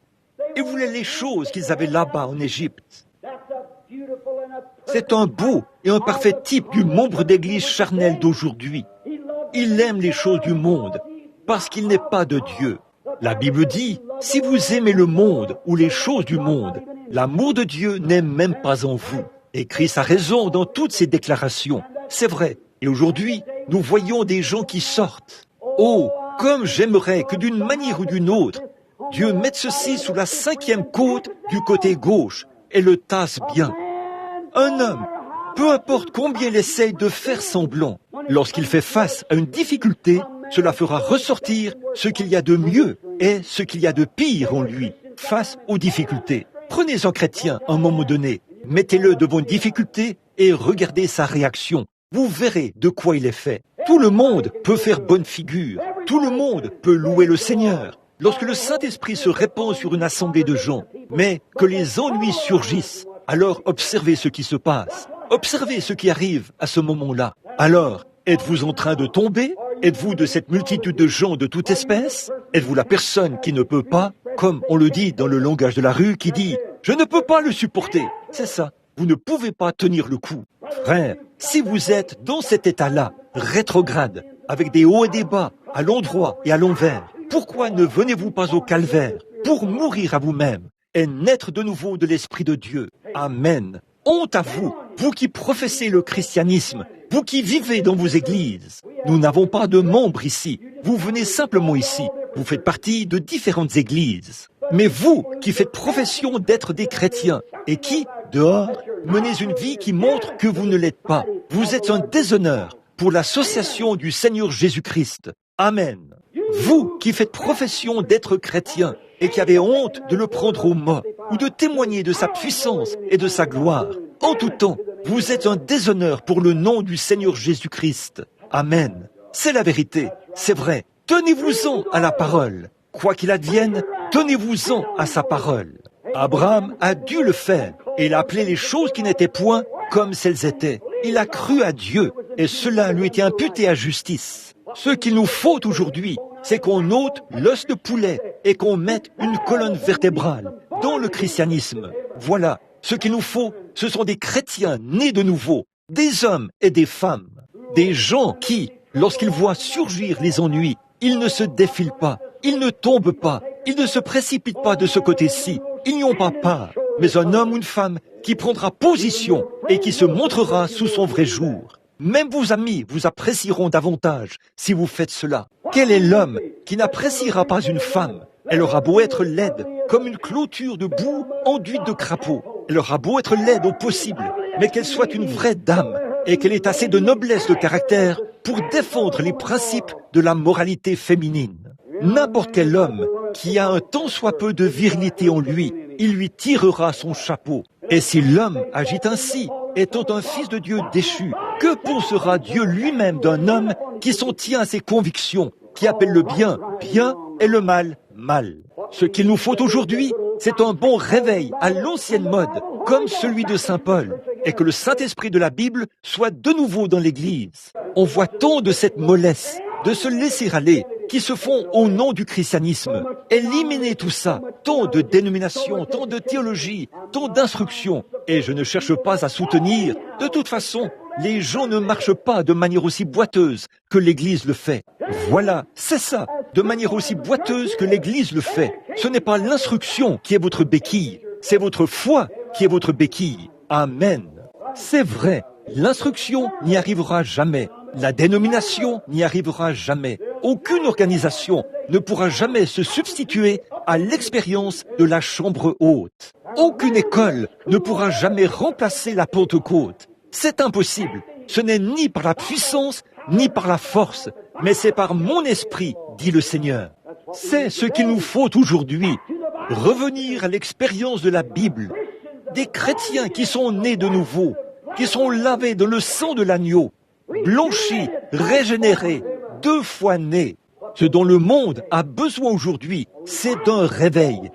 Ils voulaient les choses qu'ils avaient là-bas en Égypte. C'est un beau et un parfait type du membre d'église charnel d'aujourd'hui. Il aime les choses du monde parce qu'il n'est pas de Dieu. La Bible dit, si vous aimez le monde ou les choses du monde, l'amour de Dieu n'est même pas en vous. Et Christ a raison dans toutes ses déclarations. C'est vrai. Et aujourd'hui, nous voyons des gens qui sortent. Oh, comme j'aimerais que d'une manière ou d'une autre, Dieu mette ceci sous la 5e côte du côté gauche et le tasse bien. Un homme, peu importe combien il essaye de faire semblant, lorsqu'il fait face à une difficulté, cela fera ressortir ce qu'il y a de mieux et ce qu'il y a de pire en lui face aux difficultés. Prenez un chrétien à un moment donné, mettez-le devant une difficulté et regardez sa réaction. Vous verrez de quoi il est fait. Tout le monde peut faire bonne figure. Tout le monde peut louer le Seigneur. Lorsque le Saint-Esprit se répand sur une assemblée de gens, mais que les ennuis surgissent, alors observez ce qui se passe. Observez ce qui arrive à ce moment-là. Alors, êtes-vous en train de tomber? Êtes-vous de cette multitude de gens de toute espèce? Êtes-vous la personne qui ne peut pas, comme on le dit dans le langage de la rue, qui dit « Je ne peux pas le supporter ». C'est ça. Vous ne pouvez pas tenir le coup. Frère, si vous êtes dans cet état-là, rétrograde, avec des hauts et des bas, à l'endroit et à l'envers, pourquoi ne venez-vous pas au calvaire pour mourir à vous-même et naître de nouveau de l'Esprit de Dieu? Amen. Honte à vous, vous qui professez le christianisme, vous qui vivez dans vos églises. Nous n'avons pas de membres ici. Vous venez simplement ici. Vous faites partie de différentes églises. Mais vous qui faites profession d'être des chrétiens et qui, dehors, menez une vie qui montre que vous ne l'êtes pas, vous êtes un déshonneur pour l'association du Seigneur Jésus-Christ. Amen. Vous qui faites profession d'être chrétien et qui avez honte de le prendre au mot ou de témoigner de sa puissance et de sa gloire, en tout temps, vous êtes un déshonneur pour le nom du Seigneur Jésus-Christ. Amen. C'est la vérité, c'est vrai. Tenez-vous-en à la parole. Quoi qu'il advienne, tenez-vous-en à sa parole. Abraham a dû le faire et il a appelé les choses qui n'étaient point comme elles étaient. Il a cru à Dieu et cela lui était imputé à justice. Ce qu'il nous faut aujourd'hui, c'est qu'on ôte l'os de poulet et qu'on mette une colonne vertébrale dans le christianisme. Voilà, ce qu'il nous faut, ce sont des chrétiens nés de nouveau, des hommes et des femmes, des gens qui, lorsqu'ils voient surgir les ennuis, ils ne se défilent pas, ils ne tombent pas, ils ne se précipitent pas de ce côté-ci, ils n'y ont pas part, mais un homme ou une femme qui prendra position et qui se montrera sous son vrai jour. Même vos amis vous apprécieront davantage si vous faites cela. Quel est l'homme qui n'appréciera pas une femme? Elle aura beau être laide, comme une clôture de boue enduite de crapauds. Elle aura beau être laide au possible, mais qu'elle soit une vraie dame et qu'elle ait assez de noblesse de caractère pour défendre les principes de la moralité féminine. N'importe quel homme qui a un tant soit peu de virilité en lui, il lui tirera son chapeau. Et si l'homme agit ainsi, étant un fils de Dieu déchu, que pensera Dieu lui-même d'un homme qui s'en tient à ses convictions, qui appelle le bien, bien et le mal, mal? Ce qu'il nous faut aujourd'hui, c'est un bon réveil à l'ancienne mode, comme celui de Saint Paul, et que le Saint-Esprit de la Bible soit de nouveau dans l'Église. On voit tant de cette mollesse, de se laisser aller, qui se font au nom du christianisme. Éliminez tout ça, tant de dénominations, tant de théologie, tant d'instructions. Et je ne cherche pas à soutenir. De toute façon, les gens ne marchent pas de manière aussi boiteuse que l'Église le fait. Voilà, c'est ça, de manière aussi boiteuse que l'Église le fait. Ce n'est pas l'instruction qui est votre béquille, c'est votre foi qui est votre béquille. Amen. C'est vrai, l'instruction n'y arrivera jamais. La dénomination n'y arrivera jamais. Aucune organisation ne pourra jamais se substituer à l'expérience de la chambre haute. Aucune école ne pourra jamais remplacer la Pentecôte. C'est impossible. Ce n'est ni par la puissance, ni par la force, mais c'est par mon esprit, dit le Seigneur. C'est ce qu'il nous faut aujourd'hui. Revenir à l'expérience de la Bible. Des chrétiens qui sont nés de nouveau, qui sont lavés dans le sang de l'agneau, blanchis, régénérés, 2 fois nés. Ce dont le monde a besoin aujourd'hui, c'est un réveil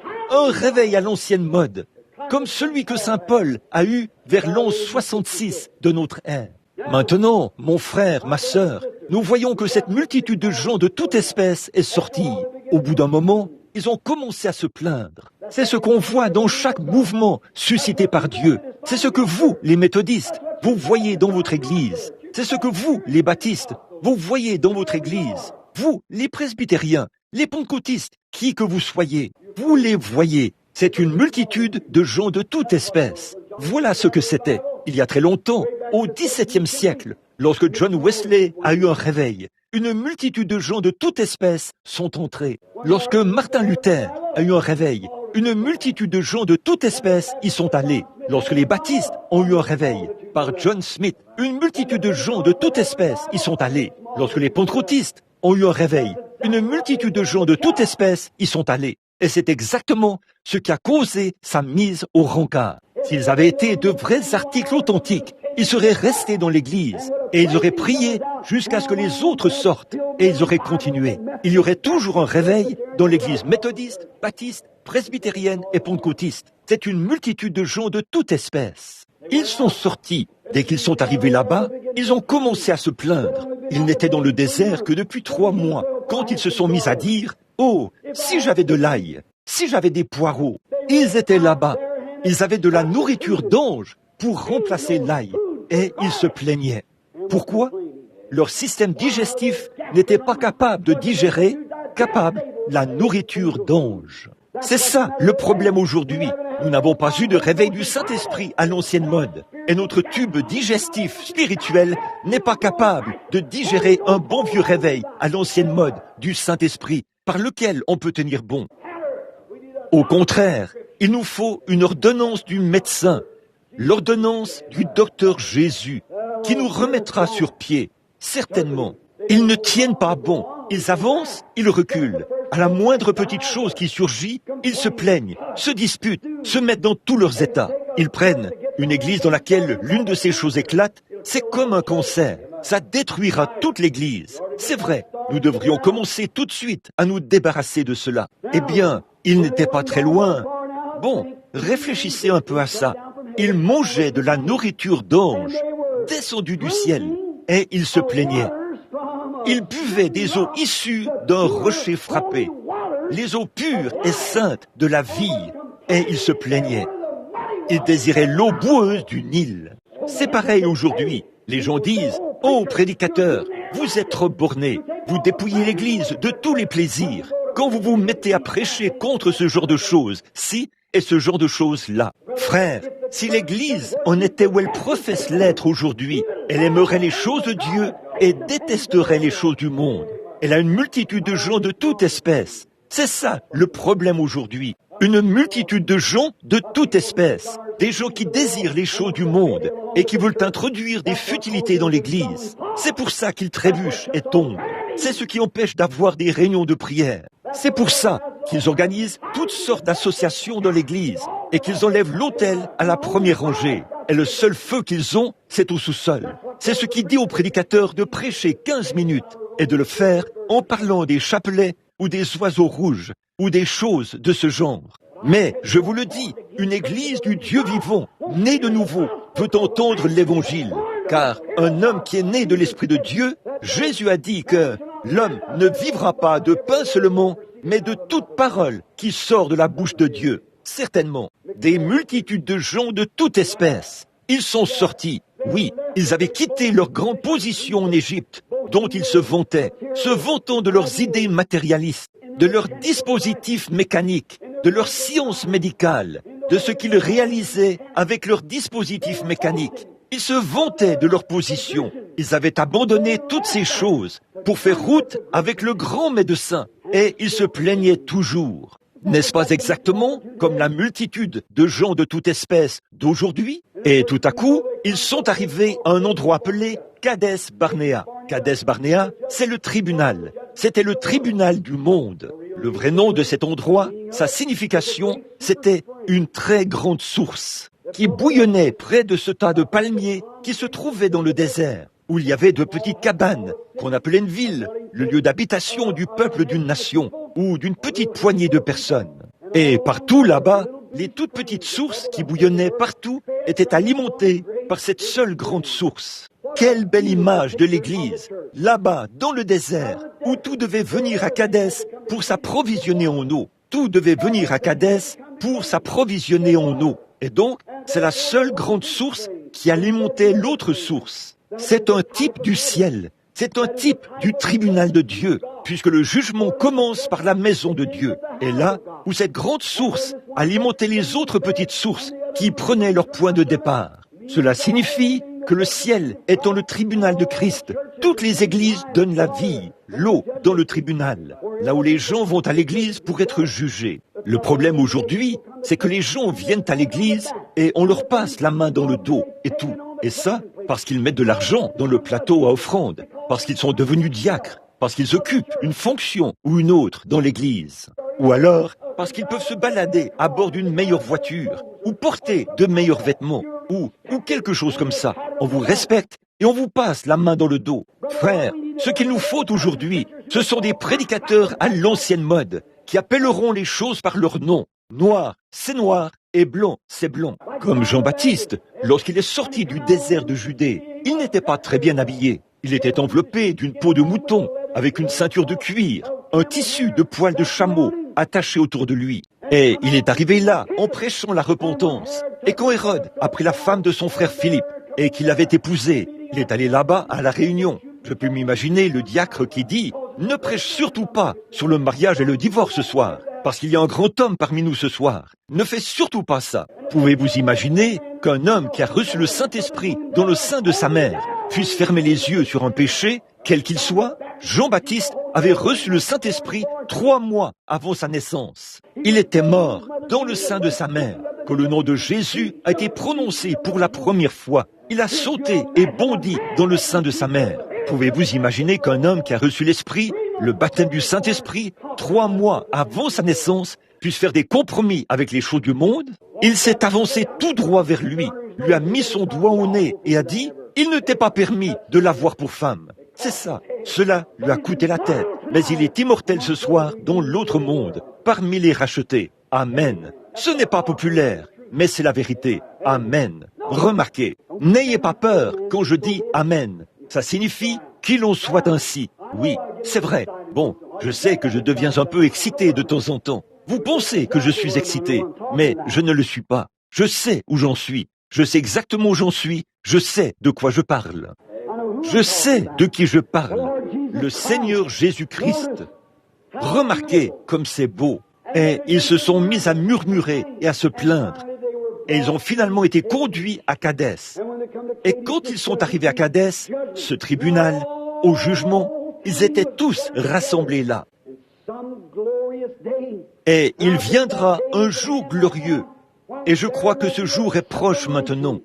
à l'ancienne mode, comme celui que saint Paul a eu vers l'an 66 de notre ère. Maintenant, mon frère, ma sœur, nous voyons que cette multitude de gens de toute espèce est sortie. Au bout d'un moment, ils ont commencé à se plaindre. C'est ce qu'on voit dans chaque mouvement suscité par Dieu. C'est ce que vous, les méthodistes, vous voyez dans votre église. C'est ce que vous, les baptistes, vous voyez dans votre église. Vous, les presbytériens, les pentecôtistes, qui que vous soyez, vous les voyez. C'est une multitude de gens de toute espèce. Voilà ce que c'était, il y a très longtemps, au XVIIe siècle, lorsque John Wesley a eu un réveil. Une multitude de gens de toute espèce sont entrés. Lorsque Martin Luther a eu un réveil, une multitude de gens de toute espèce y sont allés. Lorsque les baptistes ont eu un réveil, par John Smith, une multitude de gens de toute espèce y sont allés. Lorsque les pentecôtistes ont eu un réveil, une multitude de gens de toute espèce y sont allés. Et c'est exactement ce qui a causé sa mise au rencard. S'ils avaient été de vrais articles authentiques, ils seraient restés dans l'église et ils auraient prié jusqu'à ce que les autres sortent et ils auraient continué. Il y aurait toujours un réveil dans l'église méthodiste, baptiste, presbytérienne et pentecôtiste. C'est une multitude de gens de toute espèce. Ils sont sortis. Dès qu'ils sont arrivés là-bas, ils ont commencé à se plaindre. Ils n'étaient dans le désert que depuis 3 mois, quand ils se sont mis à dire « Oh, si j'avais de l'ail, si j'avais des poireaux ». Ils étaient là-bas. Ils avaient de la nourriture d'ange pour remplacer l'ail. Et ils se plaignaient. Pourquoi? Leur système digestif n'était pas capable de digérer, la nourriture d'ange. C'est ça le problème aujourd'hui. Nous n'avons pas eu de réveil du Saint-Esprit à l'ancienne mode. Et notre tube digestif spirituel n'est pas capable de digérer un bon vieux réveil à l'ancienne mode du Saint-Esprit par lequel on peut tenir bon. Au contraire, il nous faut une ordonnance du médecin, l'ordonnance du docteur Jésus, qui nous remettra sur pied, certainement. Ils ne tiennent pas bon, ils avancent, ils reculent. À la moindre petite chose qui surgit, ils se plaignent, se disputent, se mettent dans tous leurs états. Ils prennent une église dans laquelle l'une de ces choses éclate, c'est comme un cancer. Ça détruira toute l'église. C'est vrai, nous devrions commencer tout de suite à nous débarrasser de cela. Eh bien, ils n'étaient pas très loin. Bon, réfléchissez un peu à ça. Ils mangeaient de la nourriture d'ange, descendue du ciel, et ils se plaignaient. Ils buvaient des eaux issues d'un rocher frappé, les eaux pures et saintes de la vie, et ils se plaignaient. Ils désiraient l'eau boueuse du Nil. C'est pareil aujourd'hui. Les gens disent « Oh, prédicateur, vous êtes trop borné, vous dépouillez l'Église de tous les plaisirs. Quand vous vous mettez à prêcher contre ce genre de choses, si et ce genre de choses-là. Frère, si l'Église en était où elle professe l'être aujourd'hui, elle aimerait les choses de Dieu et détesterait les choses du monde. Elle a une multitude de gens de toute espèce. C'est ça le problème aujourd'hui. Une multitude de gens de toute espèce. Des gens qui désirent les choses du monde et qui veulent introduire des futilités dans l'Église. C'est pour ça qu'ils trébuchent et tombent. C'est ce qui empêche d'avoir des réunions de prière. C'est pour ça qu'ils organisent toutes sortes d'associations dans l'Église et qu'ils enlèvent l'autel à la première rangée. Et le seul feu qu'ils ont, c'est au sous-sol. C'est ce qui dit aux prédicateurs de prêcher 15 minutes et de le faire en parlant des chapelets ou des oiseaux rouges ou des choses de ce genre. Mais, je vous le dis, une église du Dieu vivant, née de nouveau, veut entendre l'évangile. Car un homme qui est né de l'Esprit de Dieu, Jésus a dit que l'homme ne vivra pas de pain seulement, mais de toute parole qui sort de la bouche de Dieu. Certainement, des multitudes de gens de toute espèce. Ils sont sortis. Oui, ils avaient quitté leur grande position en Égypte, dont ils se vantant de leurs idées matérialistes, de leurs dispositifs mécaniques, de leur science médicale, de ce qu'ils réalisaient avec leurs dispositifs mécaniques. Ils se vantaient de leur position. Ils avaient abandonné toutes ces choses pour faire route avec le grand médecin. Et ils se plaignaient toujours. N'est-ce pas exactement comme la multitude de gens de toute espèce d'aujourd'hui? Et tout à coup, ils sont arrivés à un endroit appelé Kadès Barnéa. Kadès Barnéa, c'est le tribunal. C'était le tribunal du monde. Le vrai nom de cet endroit, sa signification, c'était une très grande source qui bouillonnait près de ce tas de palmiers qui se trouvait dans le désert, où il y avait de petites cabanes qu'on appelait une ville, le lieu d'habitation du peuple d'une nation ou d'une petite poignée de personnes. Et partout là-bas, les toutes petites sources qui bouillonnaient partout étaient alimentées par cette seule grande source. Quelle belle image de l'Église, là-bas, dans le désert, où tout devait venir à Kadès pour s'approvisionner en eau. Tout devait venir à Kadès pour s'approvisionner en eau. Et donc, c'est la seule grande source qui alimentait l'autre source. C'est un type du ciel. C'est un type du tribunal de Dieu, puisque le jugement commence par la maison de Dieu. Et là où cette grande source alimentait les autres petites sources qui prenaient leur point de départ. Cela signifie que le ciel étant le tribunal de Christ, toutes les églises donnent la vie, l'eau dans le tribunal, là où les gens vont à l'église pour être jugés. Le problème aujourd'hui, c'est que les gens viennent à l'église et on leur passe la main dans le dos et tout. Et ça, parce qu'ils mettent de l'argent dans le plateau à offrande, parce qu'ils sont devenus diacres, parce qu'ils occupent une fonction ou une autre dans l'église. Ou alors, parce qu'ils peuvent se balader à bord d'une meilleure voiture, ou porter de meilleurs vêtements, ou quelque chose comme ça. On vous respecte et on vous passe la main dans le dos. Frères, ce qu'il nous faut aujourd'hui, ce sont des prédicateurs à l'ancienne mode, qui appelleront les choses par leur nom. Noir, c'est noir, et blanc, c'est blanc. Comme Jean-Baptiste, lorsqu'il est sorti du désert de Judée, il n'était pas très bien habillé. Il était enveloppé d'une peau de mouton, avec une ceinture de cuir, un tissu de poils de chameau attaché autour de lui. Et il est arrivé là, en prêchant la repentance. Et quand Hérode a pris la femme de son frère Philippe, et qu'il l'avait épousée, il est allé là-bas à la réunion. Je peux m'imaginer le diacre qui dit « Ne prêche surtout pas sur le mariage et le divorce ce soir, parce qu'il y a un grand homme parmi nous ce soir. Ne fais surtout pas ça. » Pouvez-vous imaginer qu'un homme qui a reçu le Saint-Esprit dans le sein de sa mère puisse fermer les yeux sur un péché, quel qu'il soit? Jean-Baptiste avait reçu le Saint-Esprit 3 mois avant sa naissance. Il était mort dans le sein de sa mère, quand le nom de Jésus a été prononcé pour la première fois. Il a sauté et bondi dans le sein de sa mère. Pouvez-vous imaginer qu'un homme qui a reçu l'Esprit, le baptême du Saint-Esprit, 3 mois avant sa naissance, puisse faire des compromis avec les choses du monde? Il s'est avancé tout droit vers lui a mis son doigt au nez et a dit « Il ne t'est pas permis de l'avoir pour femme ». C'est ça. Cela lui a coûté la tête. Mais il est immortel ce soir dans l'autre monde, parmi les rachetés. Amen. Ce n'est pas populaire, mais c'est la vérité. Amen. Remarquez, n'ayez pas peur quand je dis Amen. Ça signifie qu'il en soit ainsi. Oui, c'est vrai. Bon, je sais que je deviens un peu excité de temps en temps. Vous pensez que je suis excité, mais je ne le suis pas. Je sais où j'en suis. Je sais exactement où j'en suis. Je sais de quoi je parle. Je sais de qui je parle. Le Seigneur Jésus-Christ. Remarquez comme c'est beau. Et ils se sont mis à murmurer et à se plaindre. Et ils ont finalement été conduits à Kadès. Et quand ils sont arrivés à Kadès, ce tribunal, au jugement, ils étaient tous rassemblés là. Et il viendra un jour glorieux. Et je crois que ce jour est proche maintenant,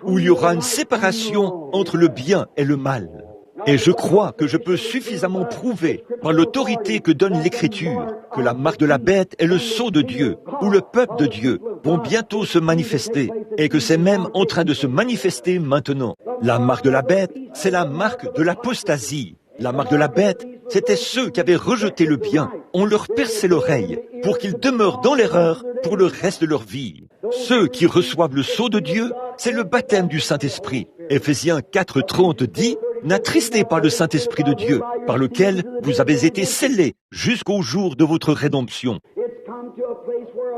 où il y aura une séparation entre le bien et le mal. Et je crois que je peux suffisamment prouver, par l'autorité que donne l'Écriture, que la marque de la bête est le sceau de Dieu, ou le peuple de Dieu, vont bientôt se manifester, et que c'est même en train de se manifester maintenant. La marque de la bête, c'est la marque de l'apostasie. La marque de la bête, c'était ceux qui avaient rejeté le bien. On leur perçait l'oreille pour qu'ils demeurent dans l'erreur pour le reste de leur vie. Ceux qui reçoivent le sceau de Dieu, c'est le baptême du Saint-Esprit. Éphésiens 4:30 dit « N'attristez pas le Saint-Esprit de Dieu, par lequel vous avez été scellés jusqu'au jour de votre rédemption. »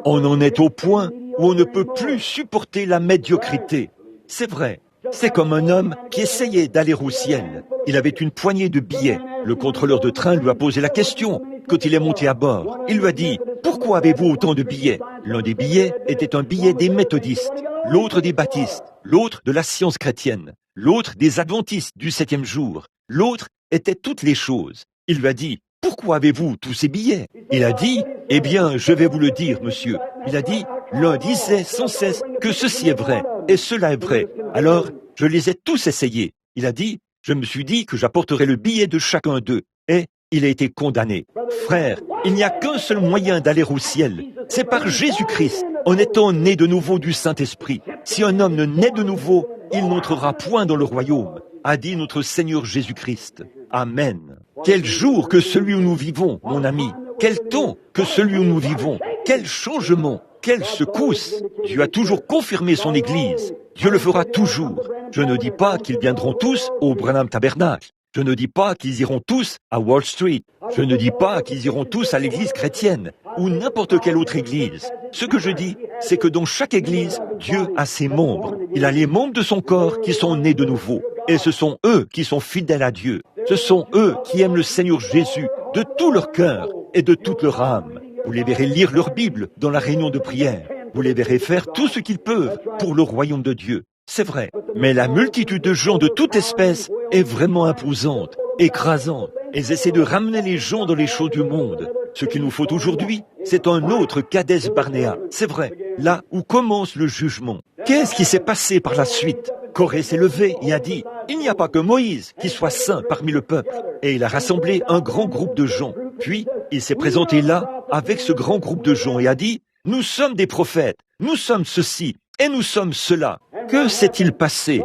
On en est au point où on ne peut plus supporter la médiocrité. C'est vrai. C'est comme un homme qui essayait d'aller au ciel. Il avait une poignée de billets. Le contrôleur de train lui a posé la question quand il est monté à bord. Il lui a dit « Pourquoi avez-vous autant de billets ?» L'un des billets était un billet des méthodistes, l'autre des baptistes, l'autre de la science chrétienne, l'autre des adventistes du 7e jour, l'autre était toutes les choses. Il lui a dit « Pourquoi avez-vous tous ces billets ?» Il a dit « Eh bien, je vais vous le dire, monsieur. » Il a dit « L'un disait sans cesse que ceci est vrai, et cela est vrai. Alors, je les ai tous essayés. » Il a dit « Je me suis dit que j'apporterais le billet de chacun d'eux. » Et il a été condamné. Frère, il n'y a qu'un seul moyen d'aller au ciel. C'est par Jésus-Christ, en étant né de nouveau du Saint-Esprit. Si un homme ne naît de nouveau, il n'entrera point dans le royaume, a dit notre Seigneur Jésus-Christ. Amen. Quel jour que celui où nous vivons, mon ami. Quel temps que celui où nous vivons. Quel changement. quelle secousse! Dieu a toujours confirmé son Église. Dieu le fera toujours. Je ne dis pas qu'ils viendront tous au Branham Tabernacle. Je ne dis pas qu'ils iront tous à Wall Street. Je ne dis pas qu'ils iront tous à l'église chrétienne ou n'importe quelle autre église. Ce que je dis, c'est que dans chaque église, Dieu a ses membres. Il a les membres de son corps qui sont nés de nouveau. Et ce sont eux qui sont fidèles à Dieu. Ce sont eux qui aiment le Seigneur Jésus de tout leur cœur et de toute leur âme. Vous les verrez lire leur Bible dans la réunion de prière. Vous les verrez faire tout ce qu'ils peuvent pour le royaume de Dieu. C'est vrai, mais la multitude de gens de toute espèce est vraiment imposante, écrasante. Elles essaient de ramener les gens dans les choses du monde. Ce qu'il nous faut aujourd'hui, c'est un autre Kadès Barnéa. C'est vrai, là où commence le jugement. Qu'est-ce qui s'est passé par la suite? Corée s'est levé et a dit, il n'y a pas que Moïse qui soit saint parmi le peuple. Et il a rassemblé un grand groupe de gens. Puis, il s'est présenté là avec ce grand groupe de gens et a dit, nous sommes des prophètes, nous sommes ceci et nous sommes cela. Que s'est-il passé?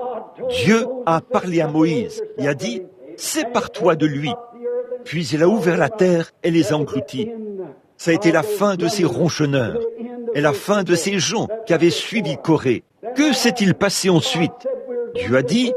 Dieu a parlé à Moïse et a dit, sépare-toi de lui. Puis il a ouvert la terre et les a engloutis. Ça a été la fin de ces ronchonneurs et la fin de ces gens qui avaient suivi Corée. Que s'est-il passé ensuite? Dieu a dit,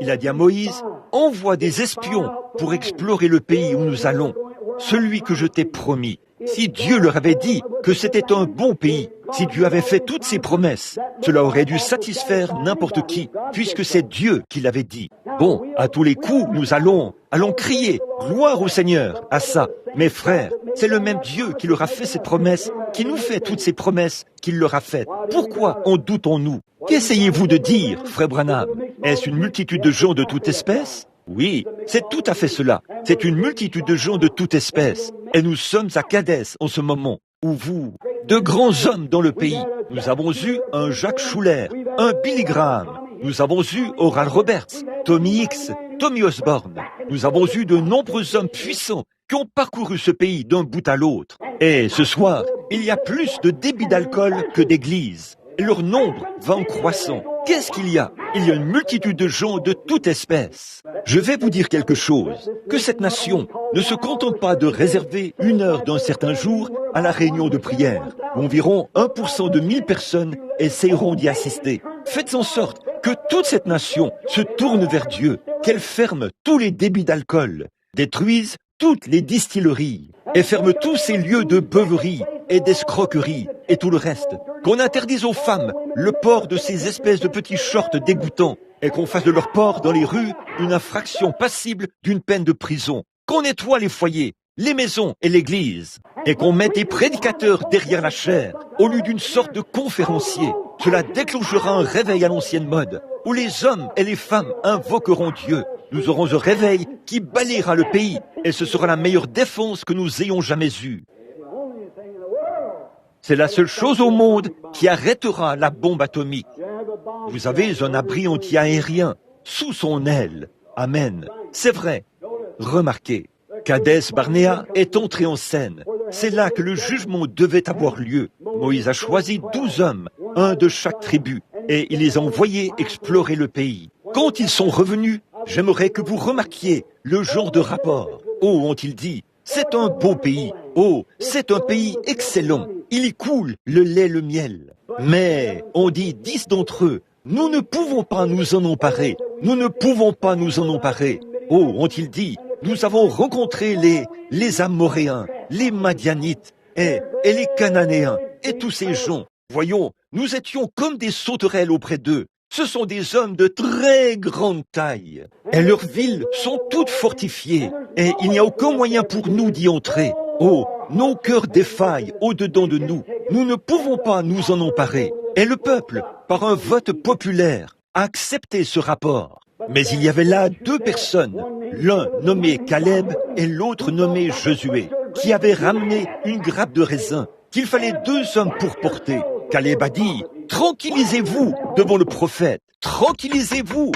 il a dit à Moïse, envoie des espions pour explorer le pays où nous allons, celui que je t'ai promis. Si Dieu leur avait dit que c'était un bon pays, si Dieu avait fait toutes ses promesses, cela aurait dû satisfaire n'importe qui, puisque c'est Dieu qui l'avait dit. Bon, à tous les coups, nous allons crier « Gloire au Seigneur » à ça. Mes frères, c'est le même Dieu qui leur a fait ces promesses, qui nous fait toutes ces promesses qu'il leur a faites. Pourquoi en doutons-nous? Qu'essayez-vous de dire, frère Branham? Est-ce une multitude de gens de toute espèce? Oui, c'est tout à fait cela. C'est une multitude de gens de toute espèce. Et nous sommes à Kadès en ce moment, où de grands hommes dans le pays. Nous avons eu un Jacques Schuller, un Billy Graham. Nous avons eu Oral Roberts, Tommy Hicks, Tommy Osborne. Nous avons eu de nombreux hommes puissants qui ont parcouru ce pays d'un bout à l'autre. Et ce soir, il y a plus de débit d'alcool que d'églises. Leur nombre va en croissant. Qu'est-ce qu'il y a? Il y a une multitude de gens de toute espèce. Je vais vous dire quelque chose, que cette nation ne se contente pas de réserver 1 heure d'un certain jour à la réunion de prière, où environ 1% de 1000 personnes essaieront d'y assister. Faites en sorte que toute cette nation se tourne vers Dieu, qu'elle ferme tous les débits d'alcool, détruise toutes les distilleries et ferme tous ces lieux de beuverie et d'escroquerie et tout le reste. Qu'on interdise aux femmes le port de ces espèces de petits shorts dégoûtants et qu'on fasse de leur port dans les rues une infraction passible d'une peine de prison. Qu'on nettoie les foyers, les maisons et l'église et qu'on mette des prédicateurs derrière la chaire au lieu d'une sorte de conférencier. Cela déclenchera un réveil à l'ancienne mode où les hommes et les femmes invoqueront Dieu. Nous aurons un réveil qui balayera le pays et ce sera la meilleure défense que nous ayons jamais eue. C'est la seule chose au monde qui arrêtera la bombe atomique. Vous avez un abri anti-aérien sous son aile. Amen. C'est vrai. Remarquez, Kadès Barnéa est entré en scène. C'est là que le jugement devait avoir lieu. Moïse a choisi 12 hommes, un de chaque tribu, et il les a envoyés explorer le pays. Quand ils sont revenus, j'aimerais que vous remarquiez le genre de rapport. Oh, ont-ils dit, c'est un beau pays. Oh, c'est un pays excellent. Il y coule le lait, le miel. Mais, on dit 10 d'entre eux, nous ne pouvons pas nous en emparer. Nous ne pouvons pas nous en emparer. Oh, ont-ils dit, nous avons rencontré les Amoréens, les Madianites et les Cananéens et tous ces gens. Voyons, nous étions comme des sauterelles auprès d'eux. Ce sont des hommes de très grande taille. Et leurs villes sont toutes fortifiées. Et il n'y a aucun moyen pour nous d'y entrer. Oh, nos cœurs défaillent au-dedans de nous. Nous ne pouvons pas nous en emparer. Et le peuple, par un vote populaire, a accepté ce rapport. Mais il y avait là 2 personnes, l'un nommé Caleb et l'autre nommé Josué, qui avaient ramené une grappe de raisin qu'il fallait 2 hommes pour porter. Caleb a dit, « Tranquillisez-vous devant le prophète, tranquillisez-vous !»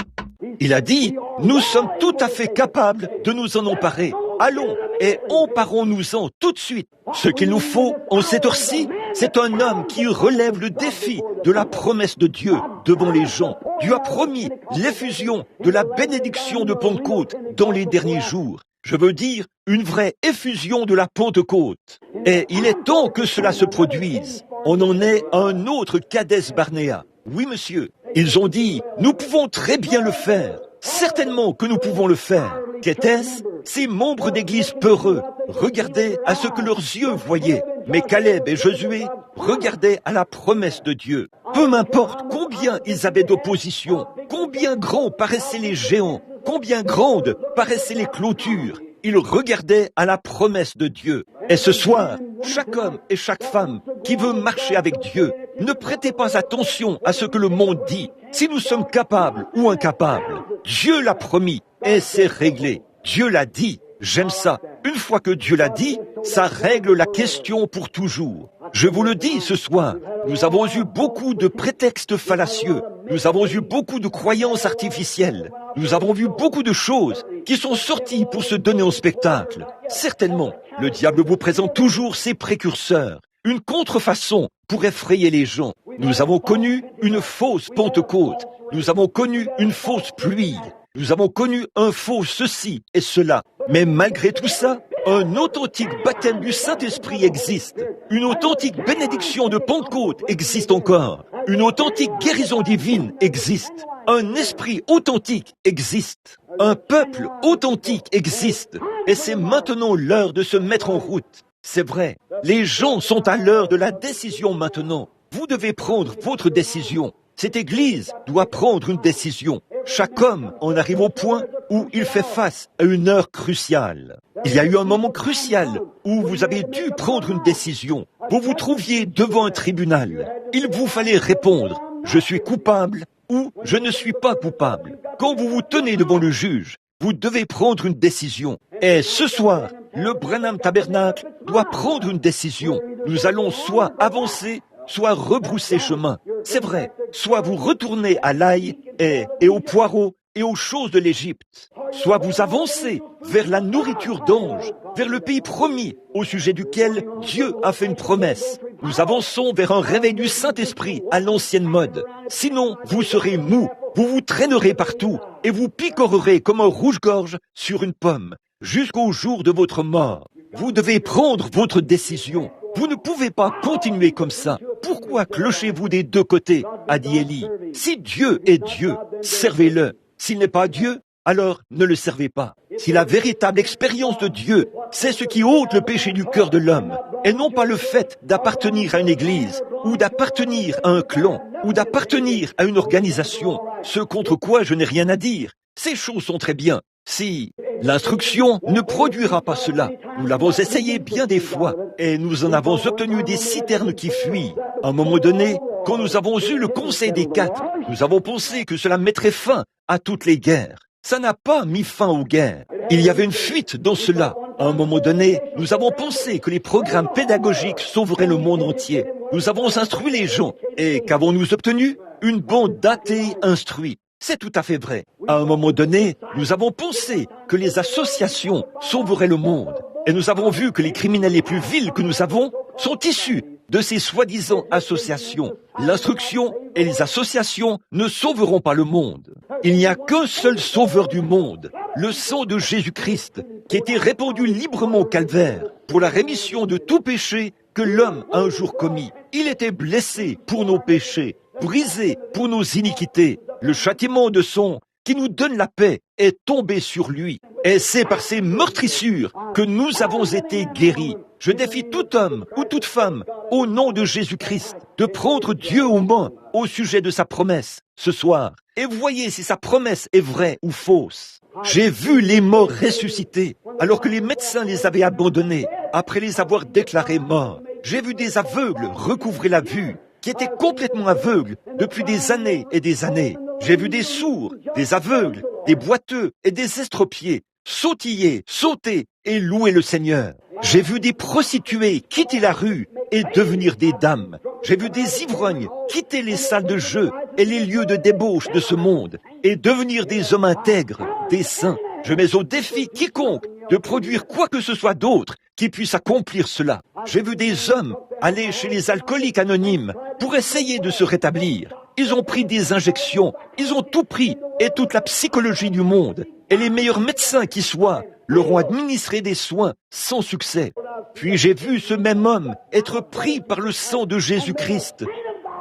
Il a dit, « Nous sommes tout à fait capables de nous en emparer. Allons et emparons-nous-en tout de suite. Ce qu'il nous faut en cette heure-ci, c'est un homme qui relève le défi de la promesse de Dieu devant les gens. Dieu a promis l'effusion de la bénédiction de Pentecôte dans les derniers jours. Je veux dire, une vraie effusion de la Pentecôte. Et il est temps que cela se produise. On en est à un autre Kadès Barnéa. Oui, monsieur. Ils ont dit, nous pouvons très bien le faire. Certainement que nous pouvons le faire. Qu'était-ce? Ces membres d'église peureux regardaient à ce que leurs yeux voyaient. Mais Caleb et Josué regardaient à la promesse de Dieu. Peu m'importe combien ils avaient d'opposition, combien grands paraissaient les géants, combien grandes paraissaient les clôtures. Ils regardaient à la promesse de Dieu. Et ce soir, chaque homme et chaque femme qui veut marcher avec Dieu, ne prêtez pas attention à ce que le monde dit. Si nous sommes capables ou incapables, Dieu l'a promis et c'est réglé. Dieu l'a dit. J'aime ça. Une fois que Dieu l'a dit, ça règle la question pour toujours. Je vous le dis ce soir, nous avons eu beaucoup de prétextes fallacieux. Nous avons eu beaucoup de croyances artificielles. Nous avons vu beaucoup de choses qui sont sorties pour se donner au spectacle. Certainement, le diable vous présente toujours ses précurseurs, une contrefaçon pour effrayer les gens. Nous avons connu une fausse Pentecôte. Nous avons connu une fausse pluie. Nous avons connu un faux ceci et cela. Mais malgré tout ça, un authentique baptême du Saint-Esprit existe. Une authentique bénédiction de Pentecôte existe encore. Une authentique guérison divine existe. Un esprit authentique existe. Un peuple authentique existe. Et c'est maintenant l'heure de se mettre en route. C'est vrai, les gens sont à l'heure de la décision maintenant. Vous devez prendre votre décision. Cette Église doit prendre une décision. Chaque homme en arrive au point où il fait face à une heure cruciale. Il y a eu un moment crucial où vous avez dû prendre une décision. Vous vous trouviez devant un tribunal. Il vous fallait répondre « Je suis coupable » ou « Je ne suis pas coupable ». Quand vous vous tenez devant le juge, vous devez prendre une décision. Et ce soir, le Branham Tabernacle doit prendre une décision. Nous allons soit avancer, soit rebrousser chemin. C'est vrai, soit vous retournez à l'ail et aux poireaux et aux choses de l'Égypte, soit vous avancez vers la nourriture d'anges, vers le pays promis au sujet duquel Dieu a fait une promesse. Nous avançons vers un réveil du Saint-Esprit à l'ancienne mode. Sinon, vous serez mou, vous vous traînerez partout et vous picorerez comme un rouge-gorge sur une pomme jusqu'au jour de votre mort. Vous devez prendre votre décision. Vous ne pouvez pas continuer comme ça. Pourquoi clochez-vous des deux côtés, a dit Élie. Si Dieu est Dieu, servez-le. S'il n'est pas Dieu, alors ne le servez pas. Si la véritable expérience de Dieu, c'est ce qui ôte le péché du cœur de l'homme, et non pas le fait d'appartenir à une église, ou d'appartenir à un clan, ou d'appartenir à une organisation, ce contre quoi je n'ai rien à dire. Ces choses sont très bien. Si l'instruction ne produira pas cela, nous l'avons essayé bien des fois et nous en avons obtenu des citernes qui fuient. À un moment donné, quand nous avons eu le conseil des quatre, nous avons pensé que cela mettrait fin à toutes les guerres. Ça n'a pas mis fin aux guerres. Il y avait une fuite dans cela. À un moment donné, nous avons pensé que les programmes pédagogiques sauveraient le monde entier. Nous avons instruit les gens. Et qu'avons-nous obtenu? Une bande d'athées instruits. C'est tout à fait vrai. À un moment donné, nous avons pensé que les associations sauveraient le monde. Et nous avons vu que les criminels les plus vils que nous avons sont issus de ces soi-disant associations. L'instruction et les associations ne sauveront pas le monde. Il n'y a qu'un seul sauveur du monde, le sang de Jésus-Christ, qui a été répandu librement au calvaire pour la rémission de tout péché que l'homme a un jour commis. Il était blessé pour nos péchés, brisé pour nos iniquités. Le châtiment de son qui nous donne la paix est tombé sur lui. Et c'est par ces meurtrissures que nous avons été guéris. Je défie tout homme ou toute femme, au nom de Jésus-Christ, de prendre Dieu aux mains au sujet de sa promesse ce soir. Et voyez si sa promesse est vraie ou fausse. J'ai vu les morts ressusciter, alors que les médecins les avaient abandonnés, après les avoir déclarés morts. J'ai vu des aveugles recouvrer la vue, qui étaient complètement aveugles depuis des années et des années. J'ai vu des sourds, des aveugles, des boiteux et des estropiés sautiller, sauter et louer le Seigneur. J'ai vu des prostituées quitter la rue et devenir des dames. J'ai vu des ivrognes quitter les salles de jeu et les lieux de débauche de ce monde et devenir des hommes intègres, des saints. Je mets au défi quiconque de produire quoi que ce soit d'autre qui puisse accomplir cela. J'ai vu des hommes aller chez les alcooliques anonymes pour essayer de se rétablir. Ils ont pris des injections, ils ont tout pris et toute la psychologie du monde et les meilleurs médecins qui soient leur ont administré des soins sans succès. Puis j'ai vu ce même homme être pris par le sang de Jésus-Christ.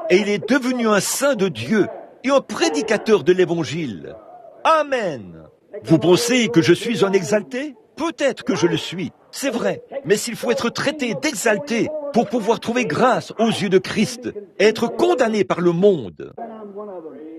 Et il est devenu un saint de Dieu et un prédicateur de l'Évangile. Amen. Vous pensez que je suis un exalté? Peut-être que je le suis, c'est vrai. Mais s'il faut être traité d'exalté pour pouvoir trouver grâce aux yeux de Christ, être condamné par le monde,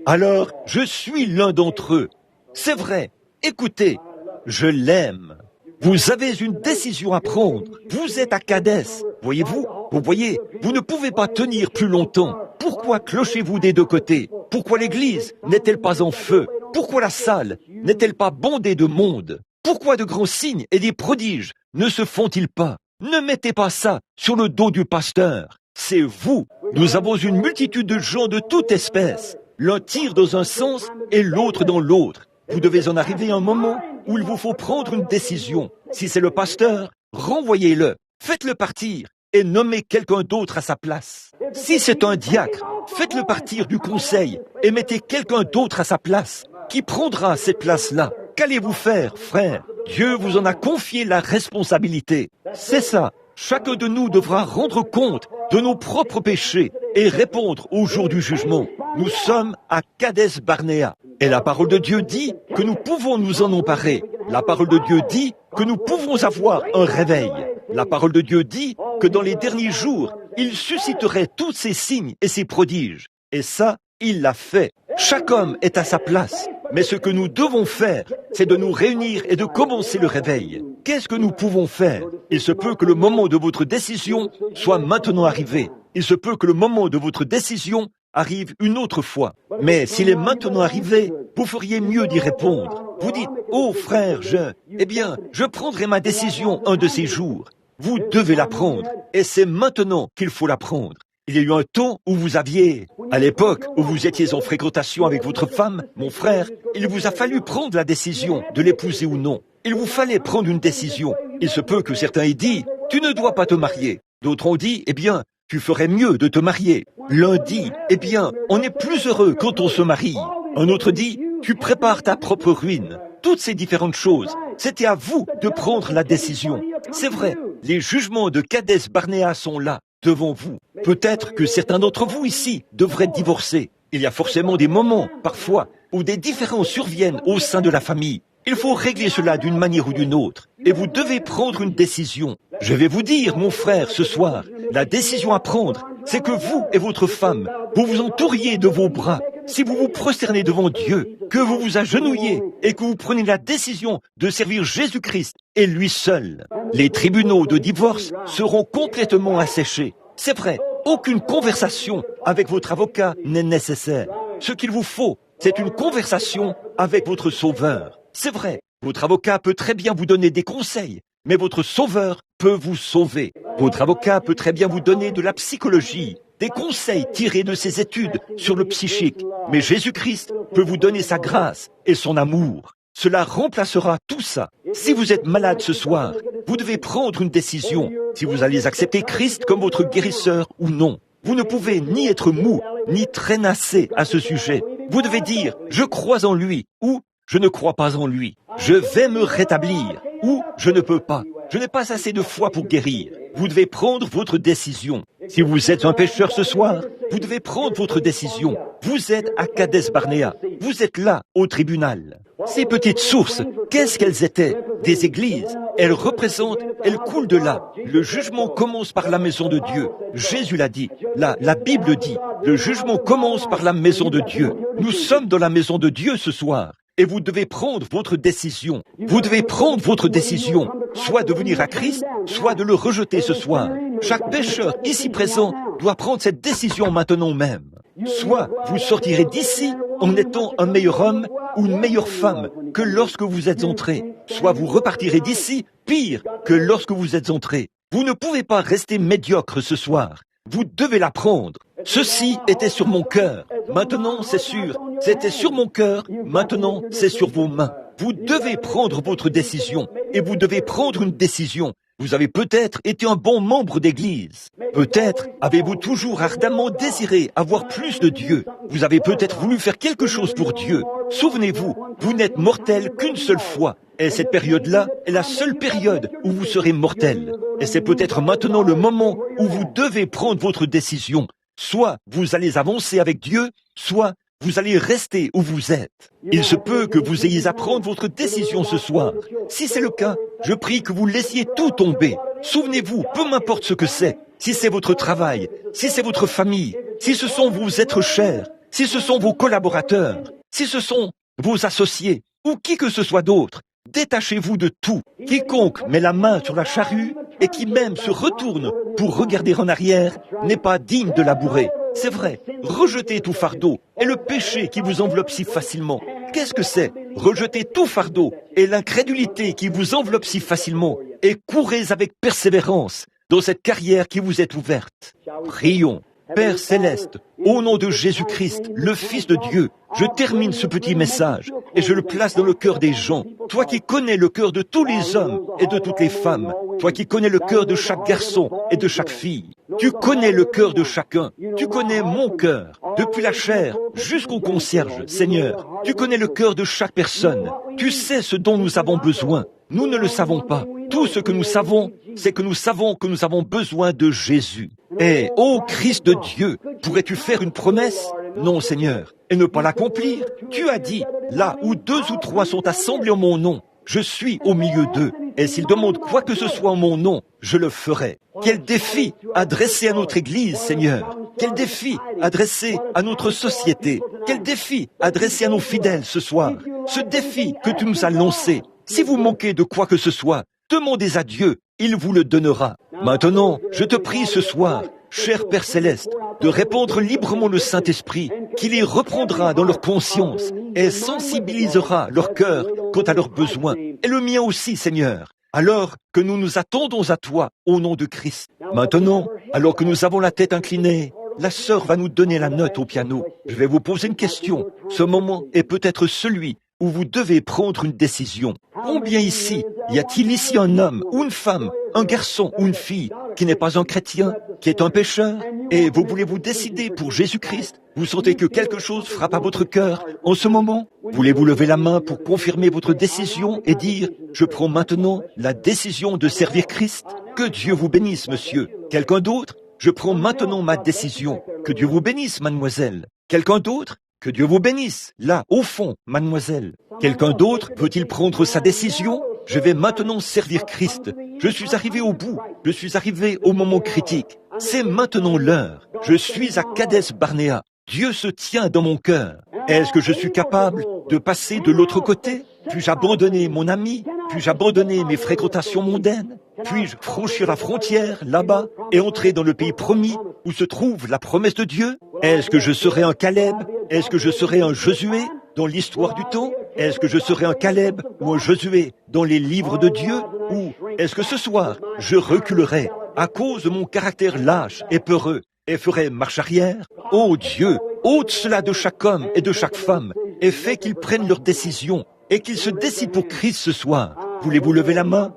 alors je suis l'un d'entre eux. C'est vrai. Écoutez, je l'aime. Vous avez une décision à prendre. Vous êtes à Kadès. Voyez-vous? Vous voyez, vous ne pouvez pas tenir plus longtemps. Pourquoi clochez-vous des deux côtés? Pourquoi l'église n'est-elle pas en feu? Pourquoi la salle n'est-elle pas bondée de monde? Pourquoi de grands signes et des prodiges ne se font-ils pas? Ne mettez pas ça sur le dos du pasteur. C'est vous. Nous avons une multitude de gens de toute espèce. L'un tire dans un sens et l'autre dans l'autre. Vous devez en arriver à un moment où il vous faut prendre une décision. Si c'est le pasteur, renvoyez-le, faites-le partir et nommez quelqu'un d'autre à sa place. Si c'est un diacre, faites-le partir du conseil et mettez quelqu'un d'autre à sa place. Qui prendra cette place-là? Qu'allez-vous faire, frère? Dieu vous en a confié la responsabilité. C'est ça. Chacun de nous devra rendre compte de nos propres péchés et répondre au jour du jugement. Nous sommes à Kadès Barnéa. Et la parole de Dieu dit que nous pouvons nous en emparer. La parole de Dieu dit que nous pouvons avoir un réveil. La parole de Dieu dit que dans les derniers jours, il susciterait tous ces signes et ces prodiges. Et ça, il l'a fait. Chaque homme est à sa place. Mais ce que nous devons faire, c'est de nous réunir et de commencer le réveil. Qu'est-ce que nous pouvons faire? Il se peut que le moment de votre décision soit maintenant arrivé. Il se peut que le moment de votre décision arrive une autre fois. Mais s'il est maintenant arrivé, vous feriez mieux d'y répondre. Vous dites, « Oh frère, je prendrai ma décision un de ces jours. » Vous devez la prendre. Et c'est maintenant qu'il faut la prendre. Il y a eu un temps où vous aviez, à l'époque où vous étiez en fréquentation avec votre femme, mon frère, il vous a fallu prendre la décision de l'épouser ou non. Il vous fallait prendre une décision. Il se peut que certains aient dit, tu ne dois pas te marier. D'autres ont dit, eh bien, tu ferais mieux de te marier. L'un dit, eh bien, on est plus heureux quand on se marie. Un autre dit, tu prépares ta propre ruine. Toutes ces différentes choses, c'était à vous de prendre la décision. C'est vrai, les jugements de Kadès Barnéa sont là, devant vous. Peut-être que certains d'entre vous ici devraient divorcer. Il y a forcément des moments, parfois, où des différends surviennent au sein de la famille. Il faut régler cela d'une manière ou d'une autre. Et vous devez prendre une décision. Je vais vous dire, mon frère, ce soir, la décision à prendre, c'est que vous et votre femme, vous vous entouriez de vos bras. Si vous vous prosternez devant Dieu, que vous vous agenouillez et que vous prenez la décision de servir Jésus-Christ et lui seul, les tribunaux de divorce seront complètement asséchés. C'est vrai, aucune conversation avec votre avocat n'est nécessaire. Ce qu'il vous faut, c'est une conversation avec votre Sauveur. C'est vrai, votre avocat peut très bien vous donner des conseils, mais votre Sauveur peut vous sauver. Votre avocat peut très bien vous donner de la psychologie, des conseils tirés de ses études sur le psychique. Mais Jésus-Christ peut vous donner sa grâce et son amour. Cela remplacera tout ça. Si vous êtes malade ce soir, vous devez prendre une décision. Si vous allez accepter Christ comme votre guérisseur ou non. Vous ne pouvez ni être mou, ni traînasser à ce sujet. Vous devez dire, je crois en lui, ou je ne crois pas en lui. Je vais me rétablir, ou je ne peux pas. Je n'ai pas assez de foi pour guérir. Vous devez prendre votre décision. Si vous êtes un pécheur ce soir, vous devez prendre votre décision. Vous êtes à Kadès Barnéa. Vous êtes là, au tribunal. Ces petites sources, qu'est-ce qu'elles étaient? Des églises. Elles représentent, elles coulent de là. Le jugement commence par la maison de Dieu. Jésus l'a dit. La Bible dit. Le jugement commence par la maison de Dieu. Nous sommes dans la maison de Dieu ce soir. Et vous devez prendre votre décision. Vous devez prendre votre décision, soit de venir à Christ, soit de le rejeter ce soir. Chaque pécheur ici présent doit prendre cette décision maintenant même. Soit vous sortirez d'ici en étant un meilleur homme ou une meilleure femme que lorsque vous êtes entré. Soit vous repartirez d'ici pire que lorsque vous êtes entré. Vous ne pouvez pas rester médiocre ce soir. Vous devez la prendre. Ceci était sur mon cœur. Maintenant, c'est sûr. C'était sur mon cœur. Maintenant, c'est sur vos mains. Vous devez prendre votre décision. Et vous devez prendre une décision. Vous avez peut-être été un bon membre d'église. Peut-être avez-vous toujours ardemment désiré avoir plus de Dieu. Vous avez peut-être voulu faire quelque chose pour Dieu. Souvenez-vous, vous n'êtes mortel qu'une seule fois. Et cette période-là est la seule période où vous serez mortel. Et c'est peut-être maintenant le moment où vous devez prendre votre décision. Soit vous allez avancer avec Dieu, soit vous allez rester où vous êtes. Il se peut que vous ayez à prendre votre décision ce soir. Si c'est le cas, je prie que vous laissiez tout tomber. Souvenez-vous, peu m'importe ce que c'est, si c'est votre travail, si c'est votre famille, si ce sont vos êtres chers, si ce sont vos collaborateurs, si ce sont vos associés, ou qui que ce soit d'autre, détachez-vous de tout. Quiconque met la main sur la charrue et qui même se retourne pour regarder en arrière n'est pas digne de labourer. C'est vrai, rejetez tout fardeau et le péché qui vous enveloppe si facilement. Qu'est-ce que c'est? Rejetez tout fardeau et l'incrédulité qui vous enveloppe si facilement et courez avec persévérance dans cette carrière qui vous est ouverte. Prions. Père Céleste, au nom de Jésus-Christ, le Fils de Dieu, je termine ce petit message et je le place dans le cœur des gens. Toi qui connais le cœur de tous les hommes et de toutes les femmes, toi qui connais le cœur de chaque garçon et de chaque fille, tu connais le cœur de chacun, tu connais mon cœur, depuis la chair jusqu'au concierge, Seigneur. Tu connais le cœur de chaque personne, tu sais ce dont nous avons besoin. Nous ne le savons pas. Tout ce que nous savons, c'est que nous savons que nous avons besoin de Jésus. Et, ô Christ de Dieu, pourrais-tu faire une promesse? Non, Seigneur, et ne pas l'accomplir. Tu as dit, là où 2 ou 3 sont assemblés en mon nom, je suis au milieu d'eux. Et s'ils demandent quoi que ce soit en mon nom, je le ferai. Quel défi adressé à notre Église, Seigneur. Quel défi adressé à notre société. Quel défi adressé à nos fidèles ce soir. Ce défi que tu nous as lancé. Si vous manquez de quoi que ce soit, demandez à Dieu, il vous le donnera. Maintenant, je te prie ce soir, cher Père Céleste, de répandre librement le Saint-Esprit, qui les reprendra dans leur conscience et sensibilisera leur cœur quant à leurs besoins, et le mien aussi, Seigneur, alors que nous nous attendons à toi au nom de Christ. Maintenant, alors que nous avons la tête inclinée, la sœur va nous donner la note au piano. Je vais vous poser une question. Ce moment est peut-être celui où vous devez prendre une décision. Combien ici, y a-t-il ici un homme ou une femme, un garçon ou une fille qui n'est pas un chrétien, qui est un pécheur, et vous voulez vous décider pour Jésus-Christ? Vous sentez que quelque chose frappe à votre cœur en ce moment? Voulez-vous lever la main pour confirmer votre décision et dire « Je prends maintenant la décision de servir Christ ». Que Dieu vous bénisse, monsieur. Quelqu'un d'autre? Je prends maintenant ma décision. Que Dieu vous bénisse, mademoiselle. Quelqu'un d'autre? Que Dieu vous bénisse, là, au fond, mademoiselle. Quelqu'un d'autre peut-il prendre sa décision? Je vais maintenant servir Christ. Je suis arrivé au bout. Je suis arrivé au moment critique. C'est maintenant l'heure. Je suis à Kadès Barnéa. Dieu se tient dans mon cœur. Est-ce que je suis capable de passer de l'autre côté? Puis-je abandonner mon ami? Puis-je abandonner mes fréquentations mondaines? Puis-je franchir la frontière, là-bas, et entrer dans le pays promis, où se trouve la promesse de Dieu? Est-ce que je serai un Caleb? Est-ce que je serai un Josué dans l'histoire du temps? Est-ce que je serai un Caleb ou un Josué dans les livres de Dieu? Ou est-ce que ce soir, je reculerai à cause de mon caractère lâche et peureux et ferai marche arrière? Ô Dieu, ôte cela de chaque homme et de chaque femme et fais qu'ils prennent leurs décisions et qu'ils se décident pour Christ ce soir. Voulez-vous lever la main?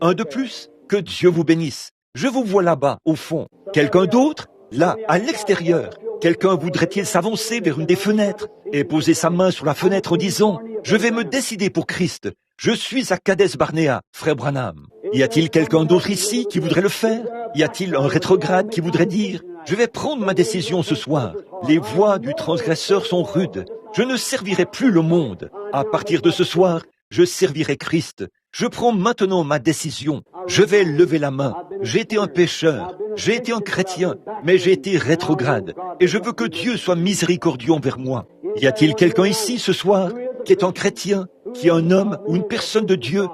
Un de plus? Que Dieu vous bénisse. Je vous vois là-bas, au fond. Quelqu'un d'autre? Là, à l'extérieur. Quelqu'un voudrait-il s'avancer vers une des fenêtres et poser sa main sur la fenêtre en disant « Je vais me décider pour Christ. Je suis à Kadès Barnéa, frère Branham. » Y a-t-il quelqu'un d'autre ici qui voudrait le faire? Y a-t-il un rétrograde qui voudrait dire « Je vais prendre ma décision ce soir. Les voies du transgresseur sont rudes. Je ne servirai plus le monde. À partir de ce soir, je servirai Christ. Je prends maintenant ma décision. Je vais lever la main. J'ai été un pécheur. J'ai été un chrétien, mais j'ai été rétrograde. Et je veux que Dieu soit miséricordieux envers moi. Y a-t-il quelqu'un ici ce soir qui est un chrétien, qui est un homme ou une personne de Dieu,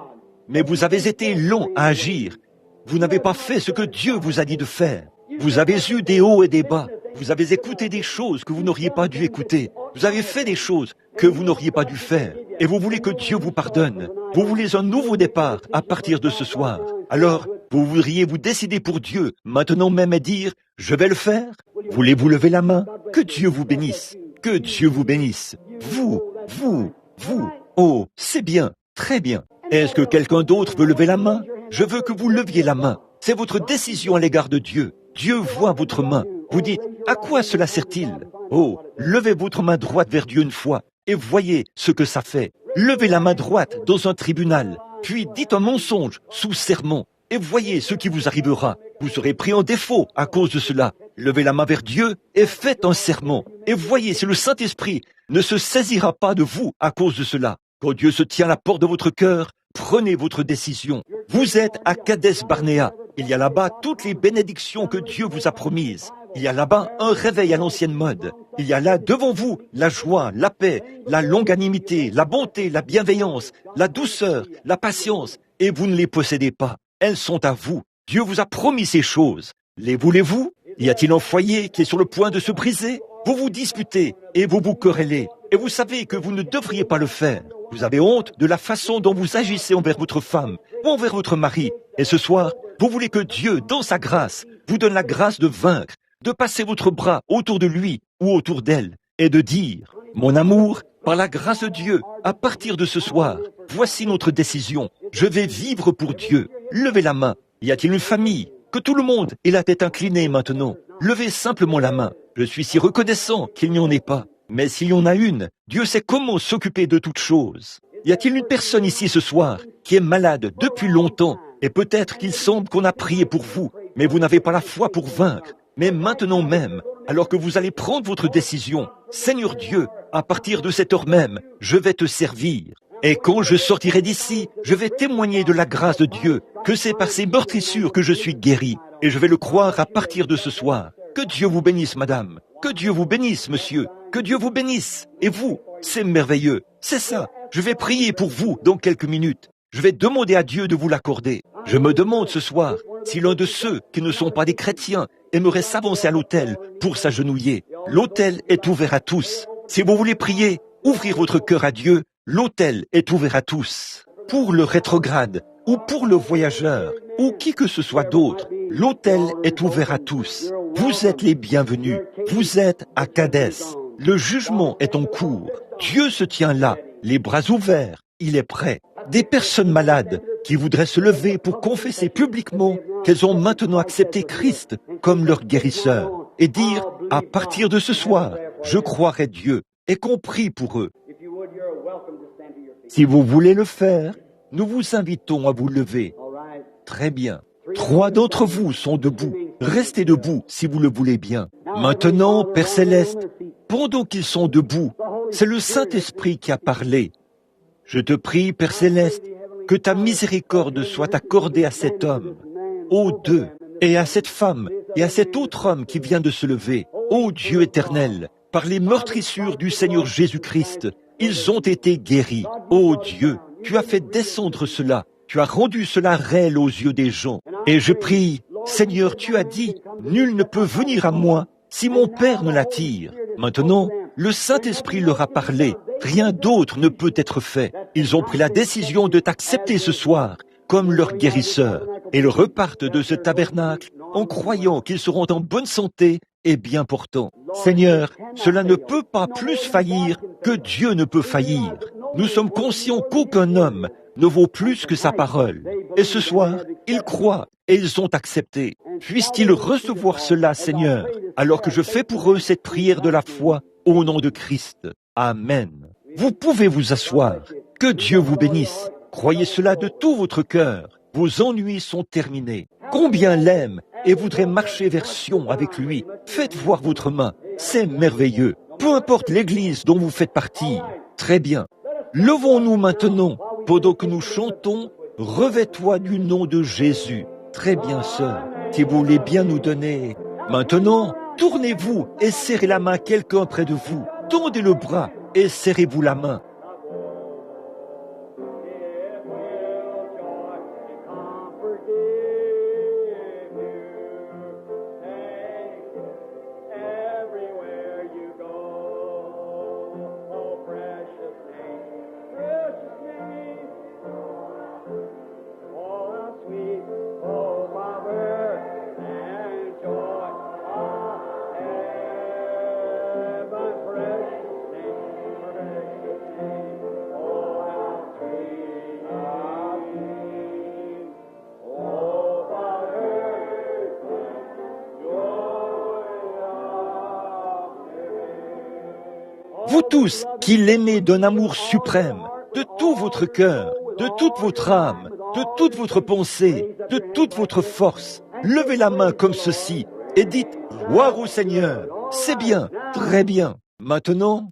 mais vous avez été long à agir. Vous n'avez pas fait ce que Dieu vous a dit de faire. Vous avez eu des hauts et des bas. Vous avez écouté des choses que vous n'auriez pas dû écouter. Vous avez fait des choses que vous n'auriez pas dû faire. Et vous voulez que Dieu vous pardonne. Vous voulez un nouveau départ à partir de ce soir. Alors, vous voudriez vous décider pour Dieu, maintenant même, et dire « Je vais le faire ». Voulez-vous lever la main? Que Dieu vous bénisse. Que Dieu vous bénisse. Vous. Oh, c'est bien, très bien. Est-ce que quelqu'un d'autre veut lever la main? Je veux que vous leviez la main. C'est votre décision à l'égard de Dieu. Dieu voit votre main. Vous dites, à quoi cela sert-il? Oh, levez votre main droite vers Dieu une fois et voyez ce que ça fait. Levez la main droite dans un tribunal, puis dites un mensonge sous serment et voyez ce qui vous arrivera. Vous serez pris en défaut à cause de cela. Levez la main vers Dieu et faites un serment et voyez si le Saint-Esprit ne se saisira pas de vous à cause de cela. Quand Dieu se tient à la porte de votre cœur, prenez votre décision. Vous êtes à Kadesh Barnéa. Il y a là-bas toutes les bénédictions que Dieu vous a promises. Il y a là-bas un réveil à l'ancienne mode. Il y a là devant vous la joie, la paix, la longanimité, la bonté, la bienveillance, la douceur, la patience. Et vous ne les possédez pas. Elles sont à vous. Dieu vous a promis ces choses. Les voulez-vous? Y a-t-il un foyer qui est sur le point de se briser? Vous vous disputez et vous vous querellez. Et vous savez que vous ne devriez pas le faire. Vous avez honte de la façon dont vous agissez envers votre femme ou envers votre mari. Et ce soir, vous voulez que Dieu, dans sa grâce, vous donne la grâce de vaincre, de passer votre bras autour de lui ou autour d'elle et de dire, mon amour, par la grâce de Dieu, à partir de ce soir, voici notre décision. Je vais vivre pour Dieu. Levez la main. Y a-t-il une famille? Que tout le monde ait la tête inclinée maintenant. Levez simplement la main. Je suis si reconnaissant qu'il n'y en ait pas. Mais s'il y en a une, Dieu sait comment s'occuper de toutes choses. Y a-t-il une personne ici ce soir qui est malade depuis longtemps? Et peut-être qu'il semble qu'on a prié pour vous, mais vous n'avez pas la foi pour vaincre. Mais maintenant même, alors que vous allez prendre votre décision, Seigneur Dieu, à partir de cette heure même, je vais te servir. Et quand je sortirai d'ici, je vais témoigner de la grâce de Dieu, que c'est par ces meurtrissures que je suis guéri. Et je vais le croire à partir de ce soir. Que Dieu vous bénisse, madame. Que Dieu vous bénisse, monsieur. Que Dieu vous bénisse. Et vous, c'est merveilleux. C'est ça. Je vais prier pour vous dans quelques minutes. Je vais demander à Dieu de vous l'accorder. Je me demande ce soir si l'un de ceux qui ne sont pas des chrétiens aimerait s'avancer à l'autel pour s'agenouiller. L'autel est ouvert à tous. Si vous voulez prier, ouvrir votre cœur à Dieu, l'autel est ouvert à tous. Pour le rétrograde, ou pour le voyageur, ou qui que ce soit d'autre, l'autel est ouvert à tous. Vous êtes les bienvenus. Vous êtes à Kadès. Le jugement est en cours. Dieu se tient là, les bras ouverts. Il est prêt. Des personnes malades qui voudraient se lever pour confesser publiquement qu'elles ont maintenant accepté Christ comme leur guérisseur et dire, à partir de ce soir, je croirai Dieu et qu'on prie pour eux. Si vous voulez le faire, nous vous invitons à vous lever. Très bien. 3 d'entre vous sont debout. Restez debout si vous le voulez bien. Maintenant, Père Céleste, pendant qu'ils sont debout, c'est le Saint-Esprit qui a parlé. Je te prie, Père Céleste, que ta miséricorde soit accordée à cet homme, aux deux, et à cette femme, et à cet autre homme qui vient de se lever. Ô Dieu éternel, par les meurtrissures du Seigneur Jésus-Christ, ils ont été guéris. Ô Dieu, tu as fait descendre cela, tu as rendu cela réel aux yeux des gens. Et je prie, Seigneur, tu as dit, nul ne peut venir à moi si mon Père ne l'attire. Maintenant, le Saint-Esprit leur a parlé. Rien d'autre ne peut être fait. Ils ont pris la décision de t'accepter ce soir comme leur guérisseur. Et ils repartent de ce tabernacle en croyant qu'ils seront en bonne santé et bien portants. Seigneur, cela ne peut pas plus faillir que Dieu ne peut faillir. Nous sommes conscients qu'aucun homme ne vaut plus que sa parole. Et ce soir, ils croient et ils ont accepté. Puissent-ils recevoir cela, Seigneur, alors que je fais pour eux cette prière de la foi au nom de Christ. Amen. Vous pouvez vous asseoir. Que Dieu vous bénisse. Croyez cela de tout votre cœur. Vos ennuis sont terminés. Combien l'aime et voudrait marcher vers Sion avec lui. Faites voir votre main. C'est merveilleux. Peu importe l'église dont vous faites partie. Très bien. Levons-nous maintenant pendant que nous chantons « Revêt-toi du nom de Jésus ». Très bien, sœur. Si vous voulez bien nous donner. Maintenant, tournez-vous et serrez la main à quelqu'un près de vous. Tendez le bras et serrez-vous la main. Vous tous qui l'aimez d'un amour suprême, de tout votre cœur, de toute votre âme, de toute votre pensée, de toute votre force, levez la main comme ceci et dites « Gloire au Seigneur ». C'est bien, très bien. Maintenant,